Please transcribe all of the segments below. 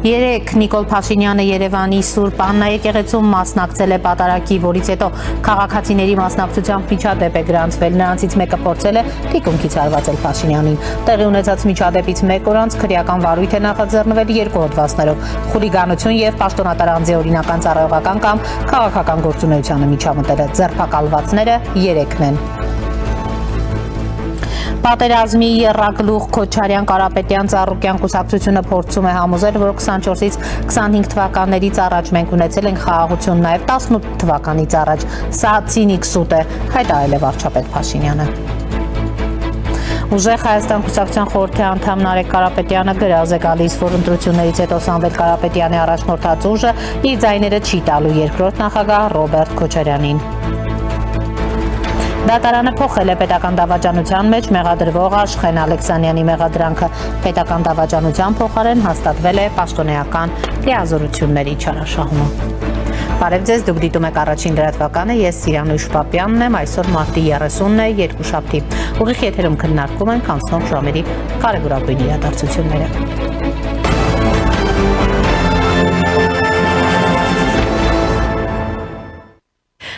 Երեկ Նիկոլ Փաշինյանը Երևանի Սուրբ Աննա եկեղեցում մասնակցել է պատարագի, որից հետո քաղաքացիների մասնակցությամբ միջադեպ է գրանցվել։ Նրանցից մեկը փորձել է թիկունքից հարվածել Փաշինյանին։ Տեղի ունեցած միջադեպից մեկ օր անց քրեական վարույթ է նախաձեռնվել 2 հոդվածներով՝ խուլիգանություն եւ պաշտոնատար անձի օրինական ծառայողական կամ քաղաքական գործունեությանը միջամտելը։ Ձերբակալվածները 3-ն են։ Պատերազմի եռագլուխ Քոչարյան Կարապետյան Ծառուկյան կուսակցությունը փորձում է համոզել, որ 24-ից 25 թվականներից առաջ մենք ունեցել ենք խաղաղություն, նաև 18 թվականից առաջ։ Սա ցինիկ սուտ է, հայտարարել է վարչապետ Փաշինյանը։ Ուժեղ Հայաստան կուսակցության խորհրդի անդամ Նարեկ Կարապետյանը գրազ է գալիս, որ ընտրություններից հետո Սամվել Կարապետյանի առաջնորդած ուժը իր ձայները չի տալու երկրորդ նախագահ Ռոբերտ Քոչարյանին։ Դատարանը փոխել է պետական դավաճանության մեջ մեղադրվող Աշխեն Ալեքսանյանի մեղադրանքը։ Պետական դավաճանության փոխարեն հաստատվել է պաշտոնեական լիազորությունների չարաշահումը։ Բարև ձեզ, դուք դիտում եք առաջին լրատվականը, ես Սիրանուշ Պապյանն եմ, այսօր մարտի 30-ն է, երկուշաբթի։ Ուղիղ եթերում քննարկում ենք անցնող ժամերի կարևորագույն իրադարձությունները։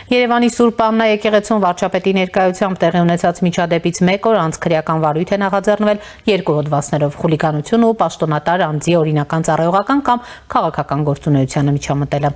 Երևանի Սուրբ Աննա եկեղեցում վարչապետի ներկայությամբ տեղի ունեցած միջադեպից մեկ օր անց քրեական վարույթ է նախաձեռնվել 2 հոդվածներով՝ խուլիգանություն ու պաշտոնատար անձի օրինական ծառայողական կամ քաղաքական գործունեությանը միջամտելը։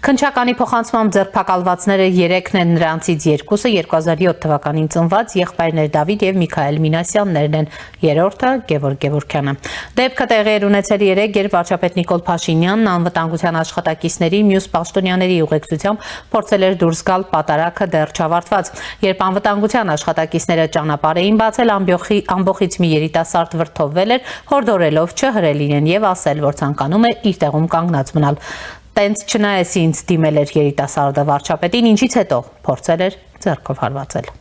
Քննչականի փոխանցմամբ ձերբակալվածները 3-ն են, նրանցից 2-ը 2007 թվականին ծնված եղբայրներ Դավիթ եւ Միքայել Մինասյաններն են, երրորդը Գևորգ Գևորգյանը։ Դեպքը տեղի էր ունեցել երեկ, երբ վարչապետ Նիկոլ Փաշինյանն անվտանգության աշխատակիցների մյուս պաշտոնյաների ուղեկցությամբ փորձել էր դուրս գալ պատարագը դեռ չավարտված, երբ անվտանգության աշխատակիցները ճանապարհ էին բացել, ամբողից մի երիտասարդ վրդովվել էր, հորդորելով չհրել իրեն եւ ասել, որ ցանկանում է իր տեղում կանգնած մնալ։ Տենց չնայես ինձ դիմել էր երիտասարդը վարչապետին, ինչից հետո փորձել էր ձեռքով հարվածել։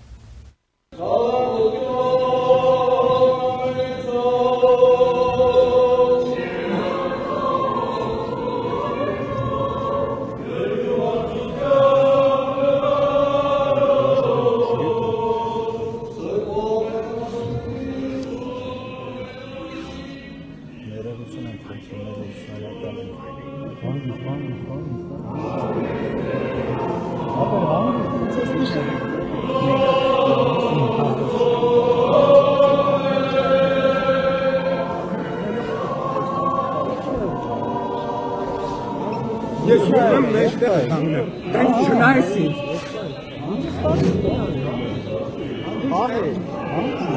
Ես ուզում մեջտեղ կանգնեմ, դրանք չնայես ինձ։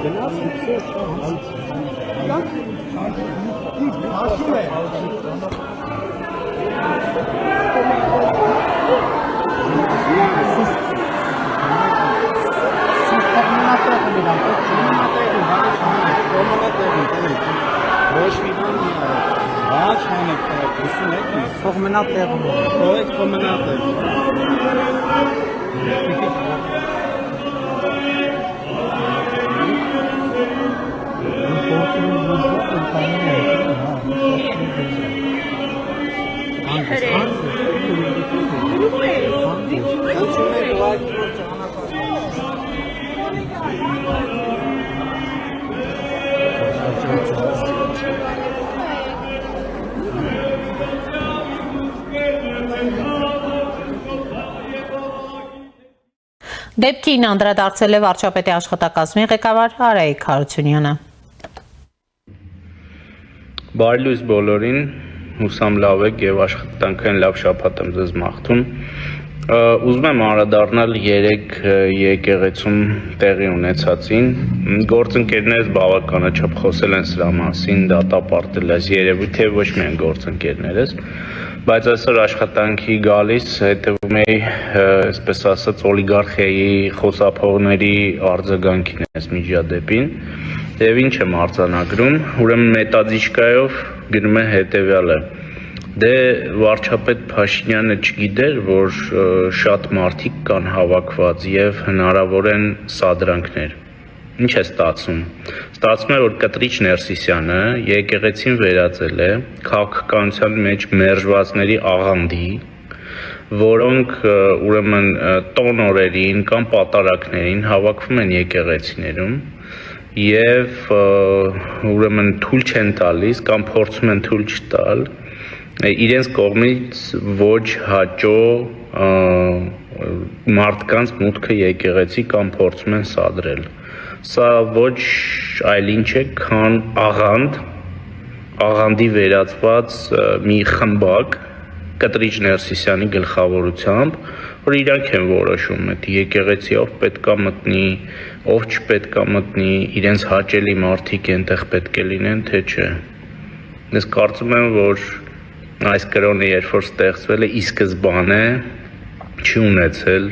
Գնաց ինձ հաշում է։ Ոչ մի բան մի արեք, բաչ հանեք, ուսում եք ինձ։ Թող մնա տեղում։ Թողեք թող մնա Դեպքին անդրադարձել է վարչապետի աշխատակազմի ղեկավար Արայիկ Հարությունյանը։ Բարի լույս բոլորին, հուսամ լավ եք եւ աշխատանքային լավ շաբաթ եմ ձեզ մաղթում։ Ուզում եմ անդրադառնալ երեք եկեղեցում տեղի ունեցածին։ Գործընկերներս բավականաչափ խոսել են սրա մասին, դատապարտել այս երևույթը ոչ միայն գործընկերներս, բայց այսօր աշխատանքի գալիս հետևում էի, այսպես ասած, օլիգարխիայի խոսափողների արձագանքին այս միջադեպին, եւ ինչ եմ արձանագրում, ուրեմն մետադիչկայով գրում է հետեւյալը. Դե վարչապետ Փաշինյանը չգիտեր, որ շատ մարդիկ կան հավաքված եւ հնարավոր են սադրանքներ։ Ինչ է ստացվում։ Ստացվում է, որ Կտրիչ Ներսիսյանը եկեղեցին վերածել է քաղաքականության մեջ մերժվածների աղանդի, որոնք ուրեմն տոնորերին կամ պատարակներին հավաքվում են եկեղեցիներում եւ ուրեմն թույլ չեն տալիս կամ փորձում են թույլ չտալ իրենց կողմից ոչ հաճո մարդկանց մուտքը եկեղեցի կամ փորձում են սադրել։ Սա ոչ այլ ինչ է, քան աղանդի վերածված մի խմբակ Կտրիչ Ներսիսյանի գլխավորությամբ, որ իրանք են որոշում այդ եկեղեցի ով պետքա մտնի, ով չպետքա մտնի, իրենց հաճելի մարդիկ այնտեղ պետք է լինեն, թե չէ։ Ես կարծում եմ, որ այս կրոնը երբ որ ստեղծվել է ի սկզբանե չի ունեցել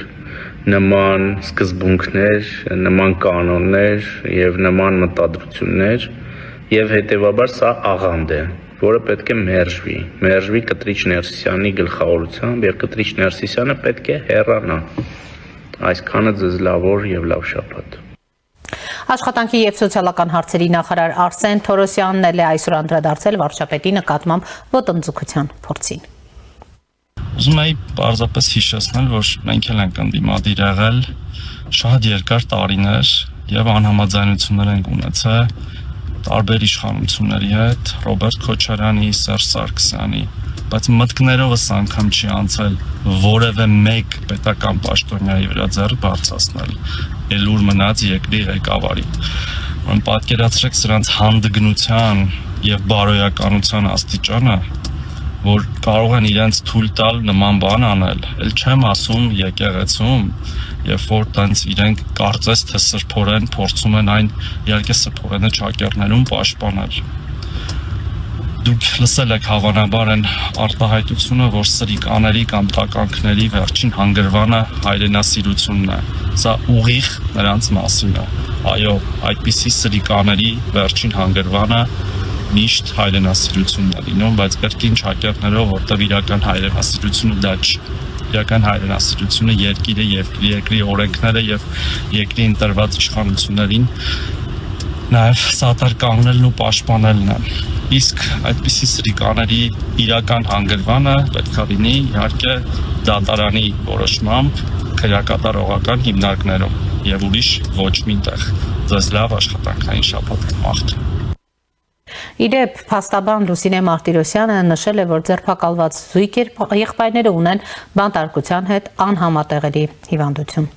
նման սկզբունքներ, նման կանոններ եւ նման մտադրություններ եւ հետեւաբար սա աղանդ է, որը պետք է մերժվի Կտրիչ Ներսիսյանի գլխավորությամբ եւ Կտրիչ Ներսիսյանը պետք է հեռանա։ Այսքանը ձեզ լավ օր եւ լավ շաբաթ։ Աշխատանքի եւ սոցիալական հարցերի նախարար Արսեն Թորոսյանն էլ է այսօր անդրադարձել վարչապետի նկատմամբ ոտնձգության փորձին։ Ուզում եի պարզապես հիշեցնել, որ մենք էլ ենք ընդդիմադիր եղել շատ երկար տարիներ եւ անհամաձայնություններ ենք ունեցել տարբեր իշխանությունների հետ, Ռոբերտ Քոչարյանի, Սերժ Սարգսյանի, բայց մտքներովս անգամ չի անցել որևէ մեկ պետական պաշտոնյայի վրա ձեռք բարձրացնել, ելուր մնաց երկրի ղեկավարի։ Ուրեմն պատկերացրեք սրանց հանդգնության եւ բարոյականության աստիճանը, որ կարող են իրենց թույլ տալ նման բան անել, էլ չեմ ասում եկեղեցում, եւ որ տենց իրենք կարծես թե սրբորեն փորձում են այն իհարկե սրբորենը ճակերներում պաշտպանել։ Դուք լսել եք հավանաբար այն արտահայտությունը, որ սրիկաների կամ տականքների վերջին հանգրվանը հայրենասիրությունն է։ Սա ուղիղ նրանց մասին է։ Այո, այդպիսի սրիկաների վերջին հանգրվանը միշտ հայրենասիրությունն է լինում, բայց կրկին ճակերներով, որտեղ իրական հայրենասիրությունը դա չի։ Իրական հայրենասիրությունը երկիրը, երկրի օրենքները եւ երկրի ընտրված իշխանություններին նաեւ սատար կանգնելն ու պաշտպանելն է։ Իսկ այդպիսի սրիկաների իրական հանգրվանը պետք է լինի իհարկե դատարանի որոշմամբ քրեակատարողական հիմնարկներով եւ ուրիշ ոչ միտեղ։ Ձեզ լավ աշխատանքային շաբաթ մաղթում։ Իդեպ փաստաբան Լուսինե Մարտիրոսյանը նշել է, որ ձերբակալված զույգ եղբայրները ունեն բանտարկության հետ անհամատեղելի հիվանդություն։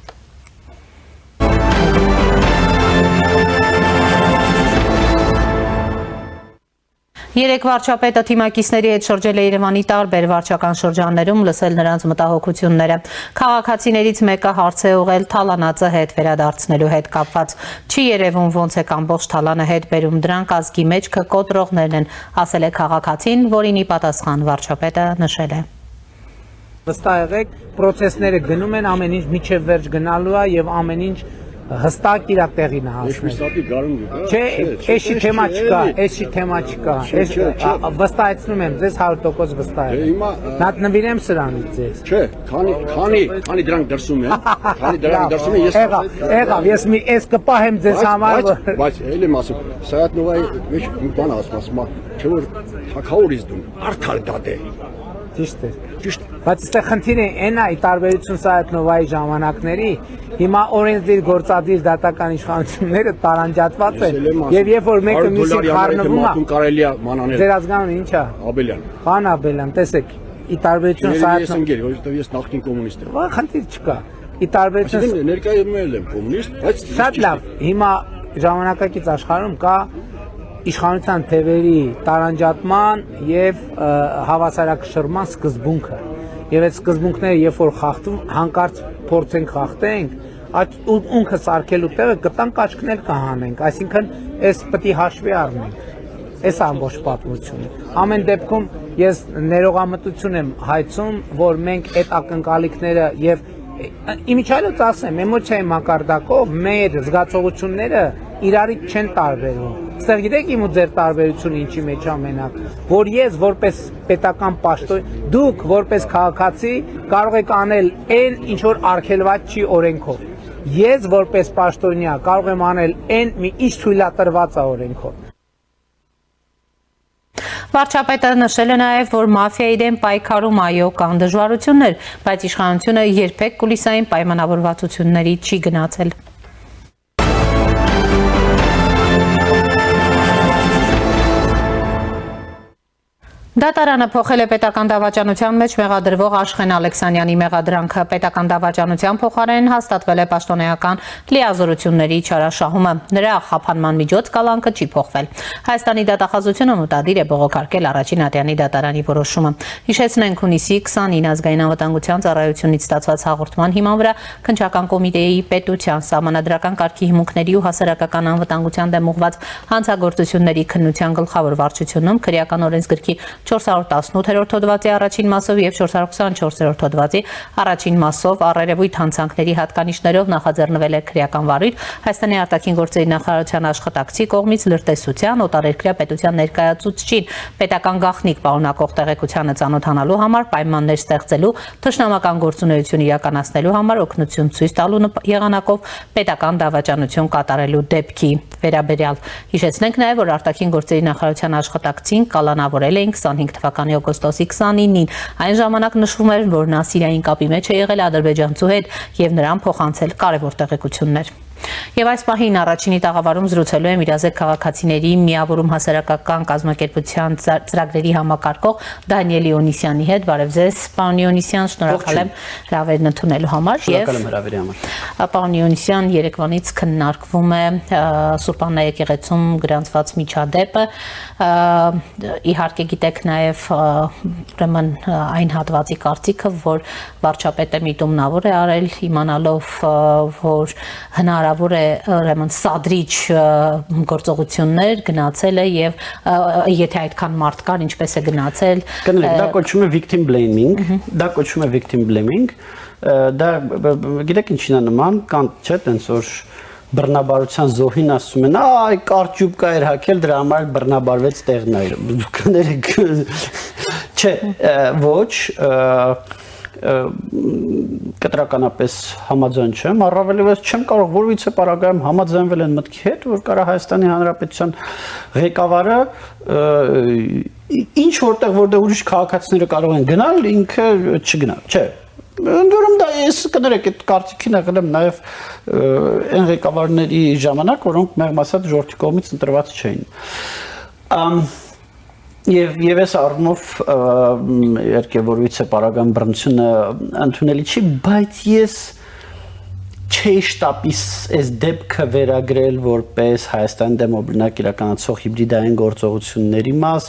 Երեք վարչապետը թիմակիցների հետ շրջել է Երևանի տարբեր վարչական շրջաններում, լսել նրանց մտահոգությունները։ Քաղաքացիներից մեկը հարց է ուղղել թալանածը հետ վերադարձնելու հետ կապված։ Չի երևում ոնց է ամբողջ թալանը հետ բերում, դրանք ազգի մեջքը կոտրողներն են, ասել է քաղաքացին, որին ի պատասխան վարչապետը նշել է։ Վստահ եղեք, process-ները գնում են, ամեն ինչ միջև վերջ գնալու է եւ ամեն ինչ հստակ իր տեղին է հասնում։ Չէ, էսի թեմա չկա, վստահեցնում եմ ձեզ 100% վստահ եմ։ Նա նվիրեմ սրանից ձեզ։ Չէ, քանի դրանք դրսում են, ես եղավ, ես մի էս կպահեմ ձեզ համար, բայց էլ եմ ասում, Սայաթնովայի մեջ մի բան ասում, չէ որ թակավորից դու արդար դատ է։ Ճիշտ է։ Բայց այստեղ խնդիրը այն է, ի տարբերություն Սայաթնովայի ժամանակների, հիմա օրենսդիր գործադիր դատական իշխանությունները տարանջատված են, եւ երբ որ մեկը մյուսին խառնվում է, կարելի է մանանել։ Ձեր ազգանունը ի՞նչ է։ Աբելյան։ Պարոն Աբելյան, տեսեք, ի տարբերություն Սայաթնովայի, որովհետեւ ես նախկին կոմունիստ եմ։ Ո՞ր խնդիր չկա։ Ի տարբերություն ներկայում եմ կոմունիստ, բայց շատ լավ, հիմա ժամանակակից աշխարհում կա իշխանության թևերի տարանջատման եւ հավասարակշռման սկզբունքը։ Եվ այդ սկզբունքները երբ որ խախտում, հանկարծ փորձենք խախտենք, այդ ունքը սարքելու տեղը կտանք աչքնել կհանենք, այսինքն այս պետք է հաշվի առնենք։ Այս ամբողջ պատմությունը։ Ամեն դեպքում ես ներողամտություն եմ հայցում, որ մենք այդ ակնկալիքները եւ իմիջիայլոց ասեմ, էմոցիայի մակարդակով մեր զգացողությունները իրարից չեն տարբերվում։ Ստեղ գիտեք իմ ու ձեր տարբերությունը ինչի մեջ ամենակ, որ ես որպես պետական պաշտոն, դուք որպես քաղաքացի կարող եք անել այն, ինչ որ արգելված չի օրենքով։ Ես որպես պաշտոնյա կարող եմ անել այն, ինչ թույլատրված է օրենքով։ Վարչապետը նշել է նաև, որ մաֆիայի դեմ պայքարում այո կան դժվարություններ, բայց իշխանությունը երբեք կուլիսային պայմանավորվածությունների չի գնացել։ Դատարանը փոխել է պետական դավաճանության մեջ մեղադրվող Աշխեն Ալեքսանյանի մեղադրանքը։ Պետական դավաճանության փոխարեն հաստատվել է պաշտոնեական լիազորությունների չարաշահումը։ Նրա խափանման միջոց կալանքը չի փոխվել։ Հայաստանի դատախազությունը մտադիր է բողոքարկել առաջին ատյանի դատարանի որոշումը։ Հիշեցնենք, հունիսի 29 ազգային անվտանգության ծառայությունից ստացված հաղորդման հիման վրա քննչական կոմիտեի պետության սահմանադրական կարգի հիմունքների ու հասարակական անվտանգության դեմ ուղղված հանցագործությունների քննության գլխավոր վարչությունում քրեական օրենսգրքի 418-րդ հոդվածի առաջին մասով եւ 424-րդ հոդվածի առաջին մասով առերևույթ հանցանքների հատկանիշներով նախաձեռնվել է քրեական վարույթ Հայաստանի արտաքին գործերի նախարարության աշխատակցի կողմից լրտեսության օտարերկրյա պետության ներկայացուցչին պետական գաղտնիք պարունակող տեղեկությանը ծանոթանալու համար պայմաններ ստեղծելու, թշնամական գործունեություն իրականացնելու համար օգնություն ցույց տալու եղանակով պետական դավաճանություն կատարելու դեպքի վերաբերյալ։ Հիշեցնենք նաև, որ արտաքին գործերի նախարարության աշխատակցին կալանավորել էին 25 թվականի օգոստոսի 29-ին։ Այն ժամանակ նշվում էր, որ նա Սիրիային կապի մեջ է եղել ադրբեջանցու հետ եւ նրան փոխանցել կարևոր տեղեկություններ։ Եվ այս պահին առաջինի տաղավարում զրուցելու եմ իրազեկ քաղաքացիների միավորում հասարակական կազմակերպության ծրագրերի համակարգող Դանիել Իոնիսյանի հետ։ Բարև ձեզ, պարոն Իոնիսյան, շնորհակալ եմ հրավերն ընդունելու համար։ Շնորհակալ եմ հրավերի համար։ Պարոն Իոնիսյան, երեկվանից քննարկվում է Սուրբ Աննա եկեղեցում գրանցված միջադեպը։ Իհարկե գիտեք նաև ուրեմն այն հատվածի կարծիքը, որ վարչապետը միտումնավոր է արել, իմանալով, որ հնարավոր է ուրեմն սադրիչ գործողություններ գնացել է եւ եթե այդքան մարդ կար, ինչպես է գնացել։ Դա կոչվում է victim blaming, դա գիտեք ինչին է նման, կան չէ, տենց որ բռնաբարության զոհին ասում են, այ կարճուբ կա էր հակել, դրա համար բռնաբարվեց տեղն այր։ Կներեք, չէ, ոչ, կտրականապես համաձայն չեմ, առավելևս չեմ կարող որևիցե պարագայում համաձայնվել են մտքի հետ, որ կարա Հայաստանի Հանրապետության ղեկավարը ինչ որտեղ ուրիշ քաղաքացիները կարող են գնալ, ինքը չգնալ, չէ։ Ընդորում դա ես կներեք այդ կարծիքին եղել եմ նաև այն ղեկավարների ժամանակ, որոնք մեղմ ասած ժողովրդի կողմից ընտրված չէին։ Եվ այս առումով իհարկե որևիցե պարագայում բռնությունը ընդունելի չի, բայց ես չէի շտապիս այս դեպքը վերագրել որպես Հայաստանի դեմ օրինակ իրականացող հիբրիդային գործողությունների մաս,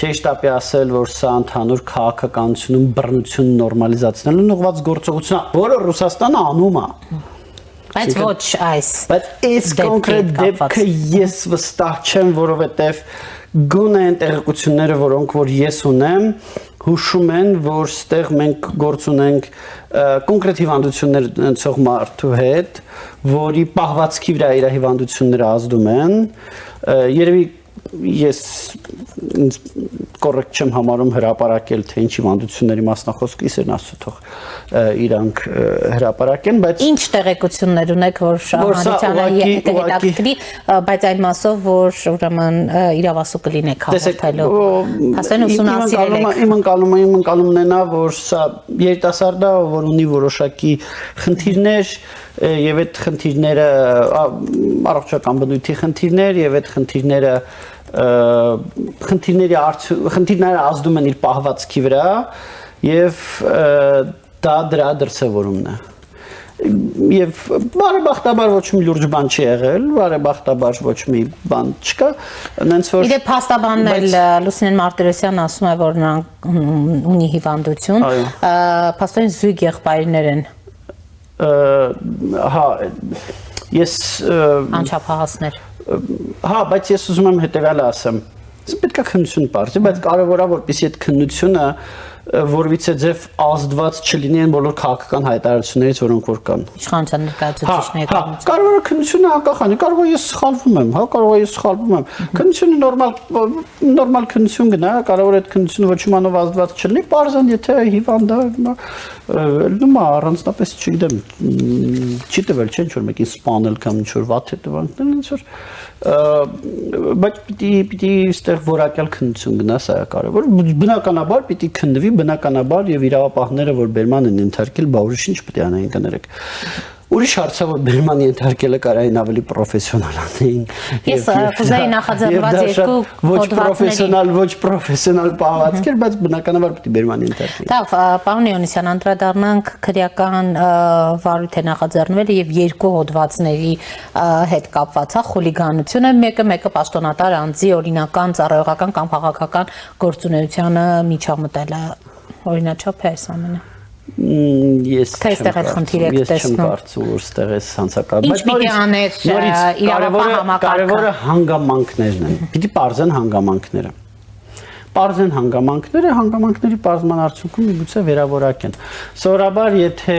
չէի շտապի ասել, որ սա ընդհանուր քաղաքականությունում բռնություն նորմալիզացնելուն ուղղված գործողություն է, որը Ռուսաստանը անում է։ Բայց ոչ այս։ Բայց այս կոնկրետ դեպքը ես վստահ չեմ, որովհետև գոնե այն տեղեկությունները, որոնք որ ես ունեմ, հուշում են, որ ստեղ մենք գործ ունենք կոնկրետ հիվանդություններ ունեցող մարդու հետ, որի պահվածքի վրա իր հիվանդությունները ազդում են, երևի ես կոռեկտ չեմ համարում հրապարակել, թե ինչ հիվանդությունների մասնախոսքը իսերն ասու թող իրանք հրապարակեն, բայց ինչ տեղեկություններ ունեք, որ հանրությանը հետաքրքրի, բայց այն մասով, որ ուրեմն իրավասու կլինեք հաղորդելու։ Հասեն ուսումնասիրել եք։ Իմ ընկալումն է նա, որ սա երիտասարդ է, որ ունի որոշակի խնդիրներ, եւ այդ խնդիրները առողջական բնույթի խնդիրներ եւ այդ խնդիրները ազդում են իր պահվածքի վրա եւ դա դրա դրսևորումն է։ Եվ բարեբախտաբար ոչ մի լուրջ բան չի եղել, բարեբախտաբար ոչ մի բան չկա, այնց որ Իդեպ փաստաբանն էլ Լուսինեն Մարտիրոսյանն ասում է, որ նա ունի հիվանդություն, փաստորեն զույգ եղբայրներ են։ Հա, ես Անչափահասներ։ Հա, բայց ես ուզում եմ հետևյալը ասեմ։ Պետք է քննություն բարձր, բայց կարևոր է, որպեսզի այդ քննությունը որևիցե ձև ազդված չլինի այն բոլոր քաղաքական հայտարարություններից, որոնք որ կան։ Իշխանության ներկայացուցիչների կողմից։ Կարող է քննությունը անկախ, կարող է ես սխալվում եմ, հա, կարող է ես սխալվում եմ։ Քննությունը նորմալ քննություն գնա, կարող է այդ քննությունը ոչ իմանով ազդված չլինի, պարզան եթե հիվանդ է, լնում է առանձնապես չգիտեմ, չի տվել, չէ՞ ինչ որ մեկին սպանել կամ ինչ որ վատ է տվել, ինչ որ բայց պիտի այստեղ որակյալ քննություն գնա, սա է կարևոր։ Բնականաբար պիտի քննվի, բնականաբար եւ իրավապահները որ բերման են ենթարկել, բա ուրիշ ինչ պետք է անեն կներեք։ Ուրիշ հարցը որ բերման ենթարկելը կարային ավելի պրոֆեսիոնալ անեին։ Ես կուզեի նախաձեռնված երկու ոչ պրոֆեսիոնալ, ոչ պրոֆեսիոնալ պահվածքեր, բայց բնականաբար պետք է բերման ենթարկեին։ Լավ, պարոն Իոնիսյան, անդրադառնանք քրեական վարույթ է նախաձեռնվել եւ երկու հոդվածների հետ կապված է խուլիգանությունը, մեկը պաշտոնատար անձի օրինական ծառայողական կամ քաղաքական գործունեությանը միջամտելը օրինաչափ է այս ամենը։ Ես չեմ կարծում, որ ստեղ էս հանցակարգ, բայց նորից իրավապահ համակարգը կարևորը հանգամանքներն են։ Պիտի պարզեն հանգամանքները։ Պարզեն հանգամանքների պարզման արդյունքում միգուցե վերավորակեն։ Սովորաբար, եթե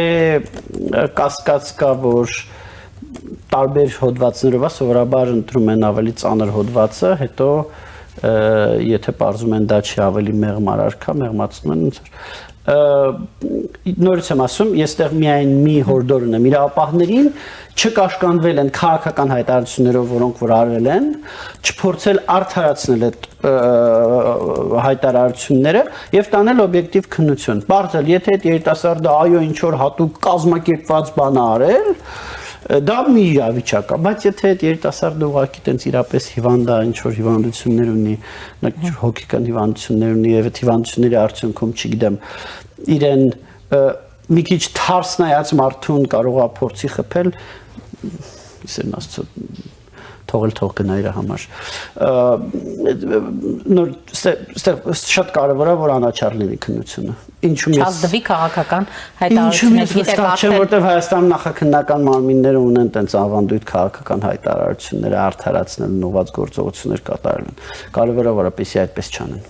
կասկած կա, որ տարբեր հոդվածներով է, սովորաբար ընտրում են ավելի ծանր հոդվածը, հետո եթե պարզում են դա չի ավելի մեղմ արարքա, մեղմացնում են նորից եմ ասում, ես տեղ միայն մի հորդոր ունեմ իրավապահներին, չկաշկանդվել են քաղաքական հայտարարություններով, որոնք որ արվել են, չփորձել արդարացնել այդ հայտարարությունները եւ տանել օբյեկտիվ քննություն։ Բարձր, եթե այդ երիտասարդը այո ինչ որ հատուկ կազմակերպված բան արել, դա մի իրավիճակ է, բայց եթե այդ երիտասարդը ուղղակի տենց իրապես հիվանդ է, ինչ որ հիվանդություններ ունի, հոգեկան հիվանդություններ ունի եւ այդ հիվանդությունների արդյունքում, չգիտեմ, իրեն մի քիչ թարս նայած մարդուն կարող է փորձի խփել, իսկն աստծո թողել թող գնա իր համար։ Շատ կարևոր է, որ անաչառ լինի քննությունը։ Ինչու՞ ես չազդվի քաղաքական հայտարարություններ, գիտեք, որտեղ Հայաստանում նախաքննական մարմինները ունեն տենց ավանդույթ քաղաքական հայտարարությունները արդարացնելն ուղղված գործողություններ կատարելուն։ Կարևոր է, որպեսզի այդպես չանեն։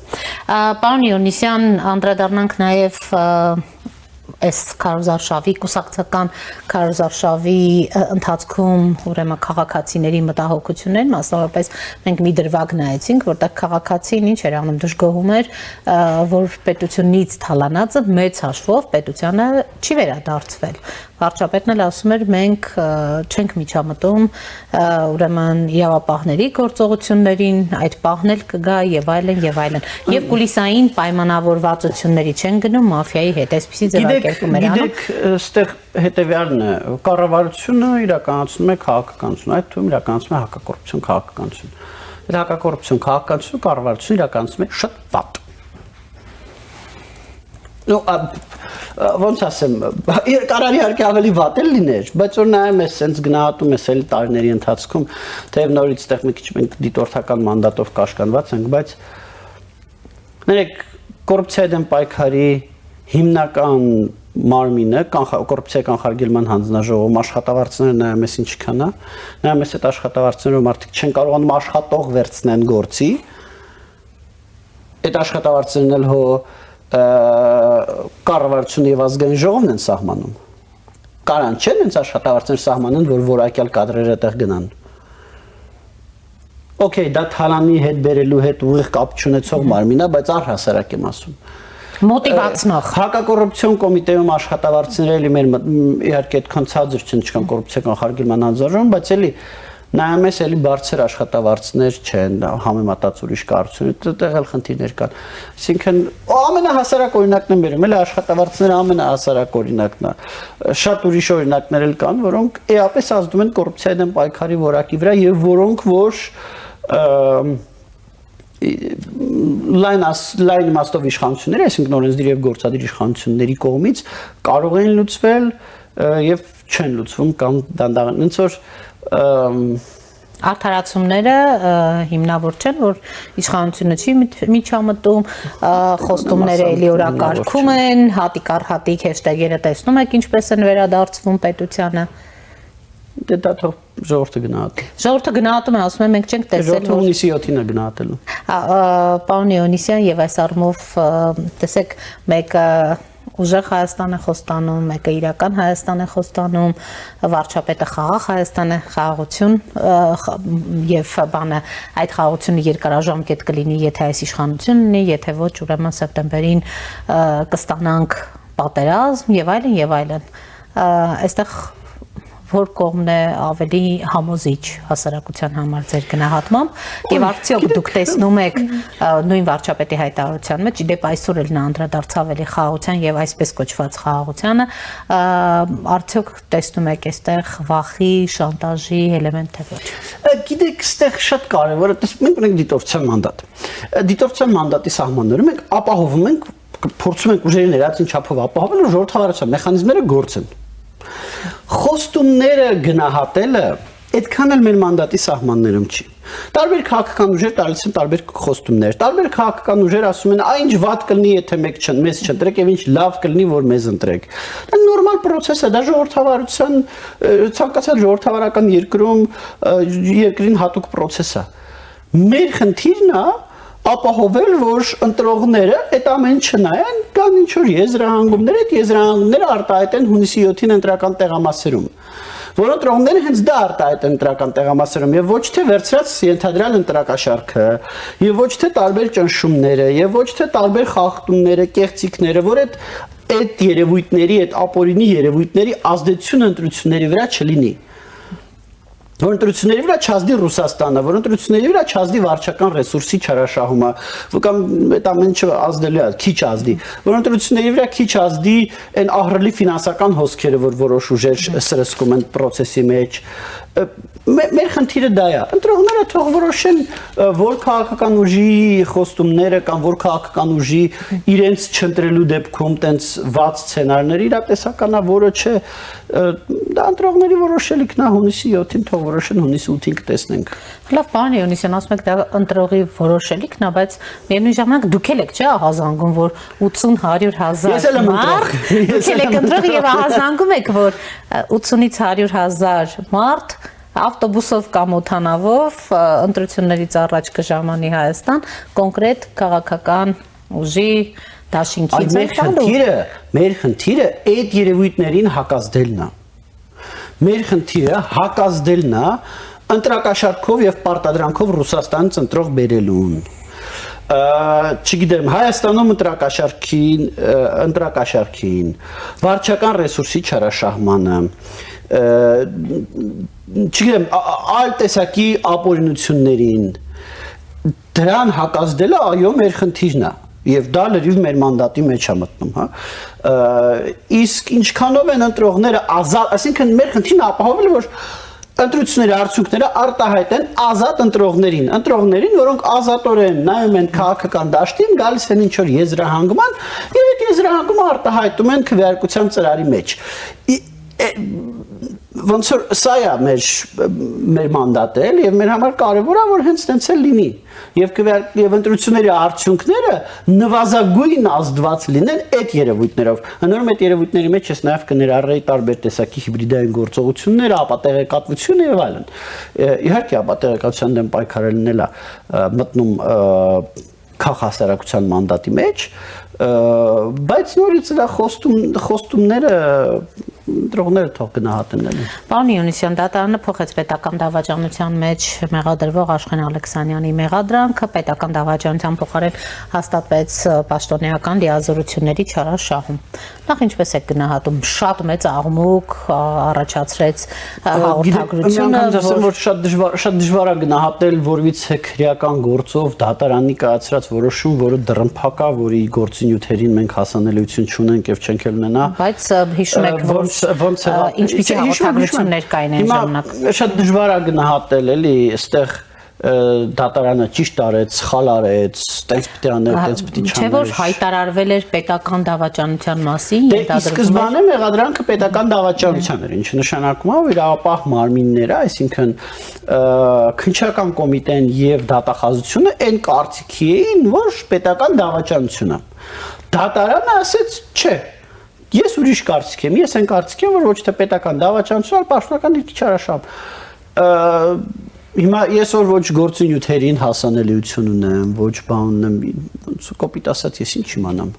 Պարոն Իոնիսյան, անդրադառնանք նաև այս քարոզարշավի կուսակցական քարոզարշավի ընթացքում ուրեմն քաղաքացիների մտահոգություններ, մասնավորապես մենք մի դրվագ նայեցինք, որտեղ քաղաքացին ինչ էր անում, դժգոհում էր, որ պետությունից թալանածը մեծ հաշվով պետությանը չի վերադարձվել։ Վարչապետն էլ ասում էր, մենք չենք միջամտում ուրեմն իրավապահների գործողություններին, այդ պահն էլ կգա եւ այլն եւ այլն։ Եվ կուլիսային պայմանավորվածությունների չեն գնում մաֆիայի հետ, այսպեսի ձևակերպում էր անում։ Գիտեք, այստեղ հետեւյալն է, կառավարությունը իրականացնում է քաղաքականություն, այդ թվում իրականացնում է հակակոռուպցիոն քաղաքականություն։ Այդ հակակոռուպցիոն քաղաքականությունը կառավարությունը իրականացնում է շատ վատ։ Ոնց ասեմ, կարելի իհարկե ավելի վատ էլ լիներ, բայց որ նայում ես, սենց գնահատում ես էլի տարիների ընթացքում, թեև նորից այդտեղ մի քիչ մենք դիտորդական մանդատով կաշկանդված ենք, բայց ներեք կոռուպցիայի դեմ պայքարի հիմնական մարմինը կոռուպցիայի կանխարգելման հանձնաժողովում աշխատավարձները նայում ես ինչքան է, նայում ես այդ աշխատավարձներով մարդիկ չեն կարողանում աշխատող վերցնեն գործի, այդ աշխատավարձներն էլ հո կառավարությունը եւ ազգային ժողովն են սահմանում։ Կարան չեն հենց աշխատավարձներ սահմանեն, որ որակյալ կադրերը տեղ գնան։ Okay, դա թալանի հետ բերելու հետ ուղիղ կապ չունեցող մարմին է, բայց առհասարակ եմ ասում։ Մոտիվացնող։ Հակակոռուպցիոն կոմիտեում աշխատավարձները էլի մեր իհարկե այդքան ցածր չեն, չկան կոռուպցիական խարգելման հանձնաժողովում, բայց էլի նայում ես էլի բարձր աշխատավարձներ չեն, համեմատած ուրիշ կառույցների, այդտեղ էլ խնդիրներ կան։ Այսինքն ամենահասարակ օրինակն եմ բերում, էլի աշխատավարձները ամենահասարակ օրինակն է։ Շատ ուրիշ օրինակներ էլ կան, որոնք էապես ազդում են կոռուպցիայի դեմ պայքարի որակի վրա եւ որոնք որ լայն իմաստով իշխանությունների, այսինքն օրենսդիր եւ գործադիր իշխանությունների կողմից կարող են լուծվել եւ չեն լուծվում կամ դանդաղ ոնց որ Արդարացումները հիմնավոր չեն, որ իշխանությունը չի միջամտում, խոստումները էլի օրակարգում են, հատիկ առ հատիկ հեշտեգերը տեսնում եք ինչպես են վերադարձվում պետությանը։ Դե դա թող ժողովուրդը գնահատի։ Ժողովուրդը գնահատում է, ասում են մենք չենք տեսել, որ հունիսի 7-ին է գնահատելու։ Պարոն Իոնիսյան, եւ այս առումով տեսեք, մեկը ուժեղ Հայաստան է խոստանում, մեկը իրական Հայաստան է խոստանում, վարչապետը խաղաղ Հայաստան է, խաղաղություն եւ բանը այդ խաղաղությունը երկարաժամկետ կլինի, եթե այս իշխանությունն ունի, եթե ոչ, ուրեմն սեպտեմբերին կստանանք պատերազմ եւ այլն եւ այլն։ Այստեղ որ կողմն է ավելի համոզիչ հասարակության համար ձեր գնահատմամբ եւ արդյոք դուք տեսնում եք նույն վարչապետի հայտարարության մեջ իդեպ այսօր էլ նա անդրադարձավ էլի խաղաղության եւ այսպես կոչված խաղաղությանը արդյոք տեսնում եք այստեղ վախի, շանտաժի էլեմենտ թե ոչ։ Գիտեք, այստեղ շատ կարևոր է, մենք ունենք դիտորդության մանդատ։ Դիտորդության մանդատի սահմաններում մենք ապահովում ենք, փորձում ենք ուժերի ներածին չափով ապահովել, որ ժողովրդավարության մեխանիզմները գործեն։ Խոստումները գնահատելը այդքան էլ մեր մանդատի սահմաններում չի։ Տարբեր քաղաքական ուժեր տալիս են տարբեր խոստումներ։ Տարբեր քաղաքական ուժեր ասում են, այն ինչ վատ կլինի, եթե մեզ չընտրեք, եւ ինչ լավ կլինի, որ մեզ ընտրեք։ Դա նորմալ process է, դա ժողովրդավարության ցանկացած ժողովրդավարական երկրին հատուկ process է։ Մեր խնդիրն է ապահովել, որ ընտրողները այդ ամեն չնայեն, կան ինչ որ եզրահանգումներ, այդ եզրահանգումները արտահայտեն հունիսի 7-ին ընտրական տեղամասերում։ Որ ընտրողները հենց դա արտահայտեն ընտրական տեղամասերում եւ ոչ թե վերցրած ենթադրյալ ընտրակաշարքը, եւ ոչ թե տարբեր ճնշումները, եւ ոչ թե տարբեր խախտումները, կեղծիքները, որ այդ երևույթների, այդ ապօրինի երևույթների ազդեցությունը ընտրությունների վրա չլինի։ Որ ընտրությունների վրա չազդի Ռուսաստանը, որ ընտրությունների վրա չազդի վարչական ռեսուրսի չարաշահումը, կամ այդ ամենը ազդելու է, քիչ ազդի, որ ընտրությունների վրա քիչ ազդի այն ահռելի ֆինանսական հոսքերը, որ որոշ ուժեր սրսկում են process-ի մեջ, մեր խնդիրը դա է։ Ընտրողները թող որոշեն, որ քաղաքական ուժի խոստումները կամ որ քաղաքական ուժի իրենց չընտրելու դեպքում տենց վատ սցենարներ իրատեսականա, որը չէ, դա ընտրողների որոշելիքն է հունիսի 7-ին, թող որոշեն հունիսի 8-ին կտեսնենք։ Լավ, պարոն Իոնիսյան, ասում եք դա ընտրողի որոշելիքն է, բայց միևնույն ժամանակ դուք եք չէ ահազանգում, որ 80-100 մարդ, դուք եք ընտրող եւ ահազանգում եք, որ 80-ից 100,000 մարդ ավտոբուսով կամ օդանավով ընտրություններից առաջ կժամանի Հայաստան կոնկրետ քաղաքական ուժի դաշինքից մեր խնդիրը այդ երևույթներին հակազդելն է։ Մեր խնդիրը հակազդելն է ընտրակաշարքով եւ պարտադրանքով Ռուսաստանից ընտրող բերելուն։ Չգիտեմ, Հայաստանում ընտրակաշարքին, վարչական ռեսուրսի չարաշահմանը, չգիտեմ, այլ տեսակի ապօրինություններին, դրան հակազդելը այո մեր խնդիրն է։ Եվ դա լրիվ մեր մանդատի մեջ է մտնում, հա։ Իսկ ինչքանով են ընտրողները ազատ, այսինքն մեր խնդիրն ապահովել, որ ընտրությունների արդյունքները արտահայտեն ազատ ընտրողներին, որոնք ազատորեն նայում են քաղաքական դաշտին, գալիս են ինչ որ եզրահանգման, եւ այդ եզրահանգումը արտահայտում են քվեարկության ծրարի մեջ։ Ոնց որ սա է մեր մանդատը եւ մեր համար կարեւոր է որ հենց տենց էլ լինի եւ ընտրությունների արդյունքները նվազագույն ազդված լինեն այդ երևույթներով հնարում այդ երևույթների մեջ ես նաեւ կներառեի տարբեր տեսակի հիբրիդային գործողությունները, ապատեղեկատվությունը եւ այլն իհարկե ապատեղեկատվության դեմ պայքարելն էլ է մտնում քաղաքասարակության մանդատի մեջ բայց նորից դա խոստումները ընտրողները թող գնահատեն էլի։ Պարոն Իոնիսյան, դատարանը փոխեց պետական դավաճանության մեջ մեղադրվող Աշխեն Ալեքսանյանի մեղադրանքը, պետական դավաճանության փոխարեն հաստատվեց պաշտոնեական լիազորությունների չարաշահում։ Նախ ինչպես եք գնահատում, շատ մեծ աղմուկ առաջացրեց հաղորդագրությունը, որ շատ դժվար է գնահատել որևիցե քրեական գործով դատարանի կայացրած որոշում, որը դռնփակ է, որի գործունեություններին մենք հասանելիություն չունենք եւ չենք էլ ունենա։ Բայց հիշում եք, որ ինչպիսի հաղորդագրություններ կային այն ժամանակ։ Շատ դժվար է գնահատել, էլի, այստեղ դատարանը ճիշտ արեց, սխալ արեց, տենց պիտի աներ, տենց պիտի չաներ։ Չէ՞ որ հայտարարվել էր պետական դավաճանության մասին, Սկզբանե մեղադրանքը պետական դավաճանության էր, ինչը նշանակում է, որ իրավապահ մարմինները, այսինքն քննչական կոմիտեն եւ դատախազությունը այն կարծիքի էին, որ պետական դավաճանություն է։ Դատարանը ասեց, չէ։ Ես ուրիշ կարծիք եմ, ես այն կարծիք եմ, որ ոչ թե պետական դավաճանություն, այլ պաշտոնական դիրքի չարաշահում։ Հիմա ես որ ոչ գործունեություններին հասանելիություն ունեմ, ոչ բան ունեմ, կոպիտ ասած ես ինչ իմանամ։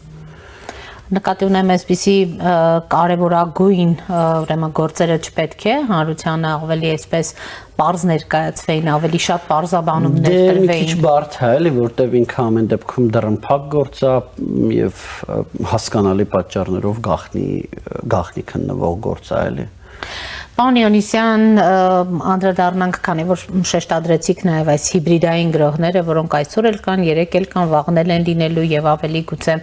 Նկատի ունեմ այսպիսի կարևորագույն ուրեմն գործերը չպետք է հանրությանը ավելի այսպես պարզ ներկայացվեին, ավելի շատ պարզաբանումներ տրվեին։ Դե մի քիչ բարդ է, էլի, որտեվ ինքը ամեն դեպքում դռնփակ գործ է եւ հասկանալի պատճառներով գաղտնի քննվող գործ է, էլի։ Պարոն Իոնիսյան, անդրադառնանք, քանի որ շեշտադրեցիք նաև այս հիբրիդային գրողները, որոնք այսօր էլ կան, երեկ էլ կան, վաղն են լինելու եւ ավելի գուցե